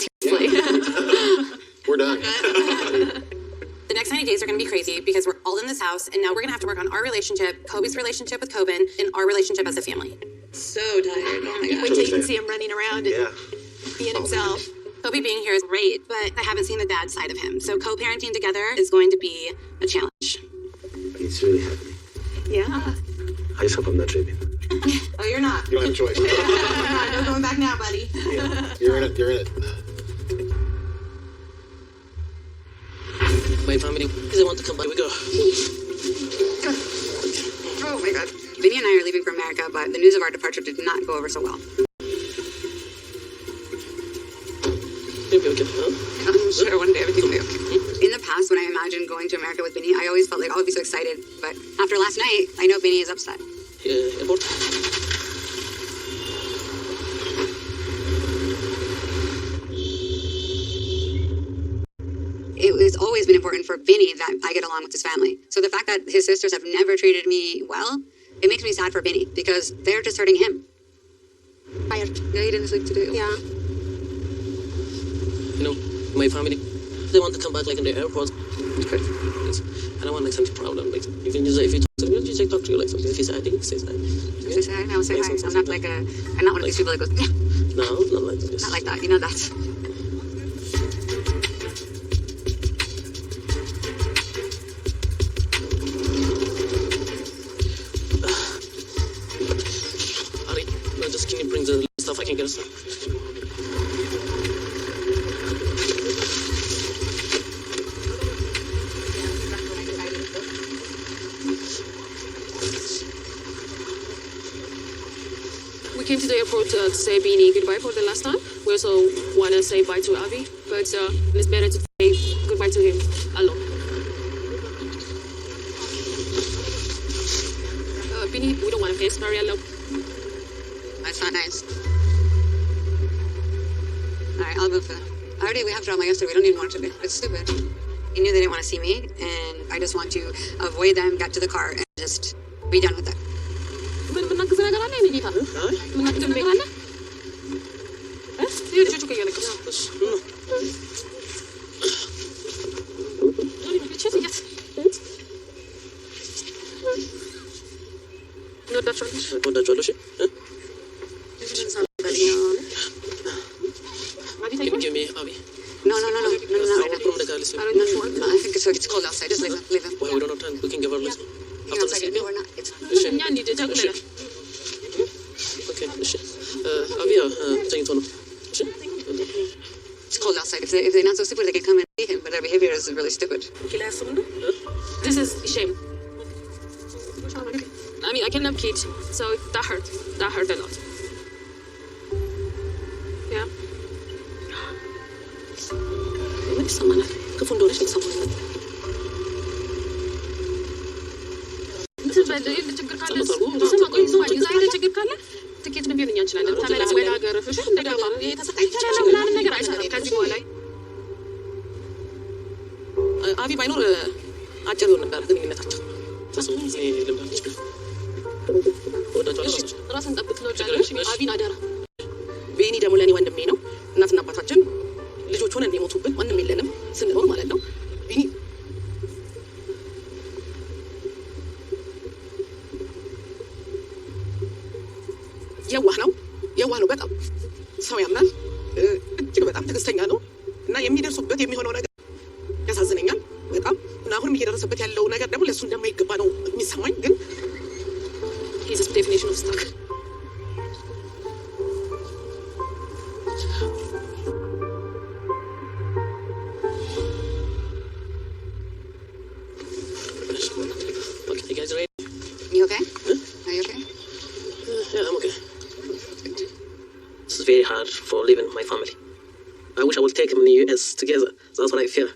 we're done. The next 90 days are gonna be crazy because we're all in this house, and now we're gonna have to work on our relationship, Kobe's relationship with Koben, and our relationship as a family. So tired. Oh my Wait gosh. till you can see him running around and Yeah. being himself. Kobe being here is great, but I haven't seen the dad side of him, so co-parenting together is going to be a challenge. It's really happening. Yeah. I just hope I'm not tripping. Oh, you're not. You don't have a choice. No going back now, buddy. Yeah. You're in it. My family doesn't want to come back. We go. Oh my God. Vinny and I are leaving for America, but the news of our departure did not go over so well. It'll be okay, huh? I'm sure one day everything will be okay. In the past, when I imagined going to America with Vinny, I always felt like I would be so excited. But after last night, I know Vinny is upset. About It's always been important for Vinny that I get along with his family. So the fact that his sisters have never treated me well, it makes me sad for Vinny because they're just hurting him. Tired. Yeah, you didn't sleep today. Yeah. you know, my family, they want to come back like in the airport. Okay. I don't want like something problem. Like you can just if you talk to me, just talk to you like something. If he's sad, say sad. Say hi. I will say hi. I'm not like I'm not one of these people that goes. No, not like this. Not like that. You know that. Ari, no, just can you bring the stuff I can get us? We came to the airport to say Beanie goodbye for the last time. We also want to say bye to Avi, but it's better to say goodbye to him alone. Beanie, we don't want to face Mary alone. That's not nice. Alright, I'll vote for that. We have drama yesterday. We don't need more today. It's stupid. He knew they didn't want to see me, and I just want to avoid them, get to the car, and just be done with that. Give me Avi. No, right now. No, I think it's cold outside. Just leave him. Well, we don't have time. We can give her a listen. After the scene. No, we're not. It's Okay, Avi, taking turn. It's cold outside. If they're not so stupid, they can come and see him. But their behavior is really stupid. This is shame. I mean, I cannot kids, so that hurt. That hurt a lot. Yeah. ትኬት ነው ቢሆን እንችላለን ተመለስ ወደ ሀገር ፍሽ እንደገባ የተሰጠኝ ምናምን ነገር አይሰራም ከዚህ በኋላ አቢ ባይኖር አጭር ይሆን ነበር ግንኙነታቸው ራስን ጠብቅ ነው ጃለሽ አቢን አደራ ቤኒ ደግሞ ለኔ ወንድሜ ነው እናትና አባታችን ልጆች ሆነን የሞቱብን ማንም የለንም ስንኖር ማለት ነው ቤኒ የዋህ ነው በጣም ሰው ያምናል እጅግ በጣም ትዕግስተኛ ነው እና የሚደርሱበት የሚሆነው ነገር ያሳዝነኛል በጣም እና አሁንም እየደረሰበት ያለው ነገር ደግሞ ለሱ እንደማይገባ ነው የሚሰማኝ ግን he's a definition of stuck Okay, you guys ready? You okay? Are you okay? Yeah, I'm okay. This is very hard for leaving my family. I wish I would take them in the US together. That's what I fear.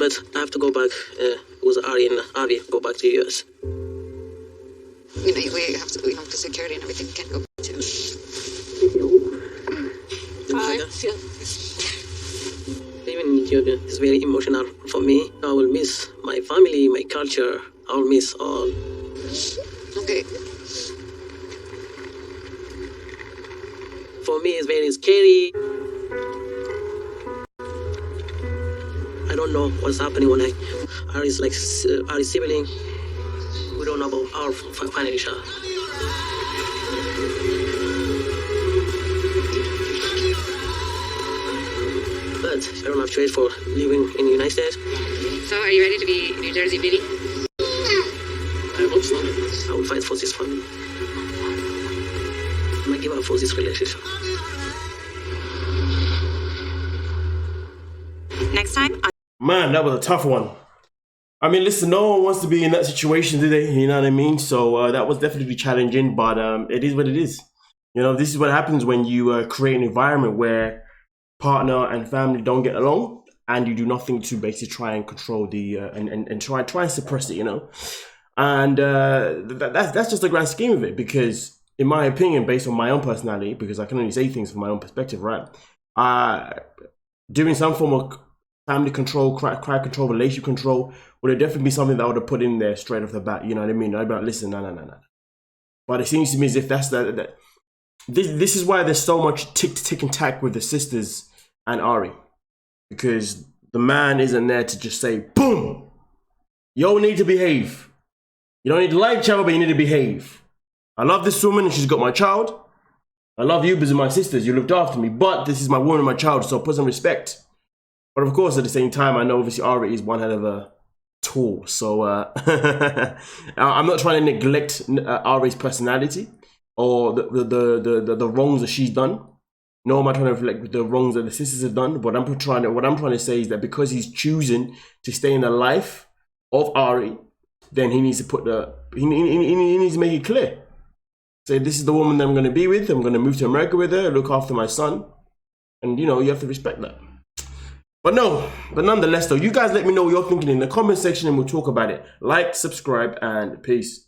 But I have to go back with Ari and Avi, go back to the US. You know, we have to security and everything. Can't go back to. Even in Ethiopia, it's very emotional for me. I will miss my family, my culture. I will miss all. Okay. For me, it's very scary. I don't know what's happening when Ari's like Ari's sibling. We don't know about our financial. But I don't have choice for living in the United States. So, are you ready to be New Jersey Vinny? I hope so. I will fight for this family. I'm not give up for this relationship. Next time. Man, that was a tough one. I mean, listen, no one wants to be in that situation, do they? You know what I mean? So that was definitely challenging, but it is what it is. You know, this is what happens when you create an environment where partner and family don't get along, and you do nothing to basically try and control the and try and suppress it. You know, and that's just the grand scheme of it. Because in my opinion, based on my own personality, because I can only say things from my own perspective, right? Doing some form of family control, crowd control, relationship control would have definitely be something that I would have put in there straight off the bat. You know what I mean? I'd be like, listen, no. But it seems to me as if that's this is why there's so much tick and tack with the sisters and Ari, because the man isn't there to just say, boom, you all need to behave. You don't need to like each other, but you need to behave. I love this woman and she's got my child. I love you because of my sisters. You looked after me, but this is my woman and my child, so put some respect. But of course, at the same time, I know obviously Ari is one hell of a tool. So I'm not trying to neglect Ari's personality or the wrongs that she's done. Nor am I trying to reflect the wrongs that the sisters have done. But what I'm trying to say is that because he's choosing to stay in the life of Ari, then he needs to he needs to make it clear. Say, this is the woman that I'm going to be with. I'm going to move to America with her, look after my son. And, you know, you have to respect that. But nonetheless, though, you guys let me know what you're thinking in the comment section and we'll talk about it. Like, subscribe, and peace.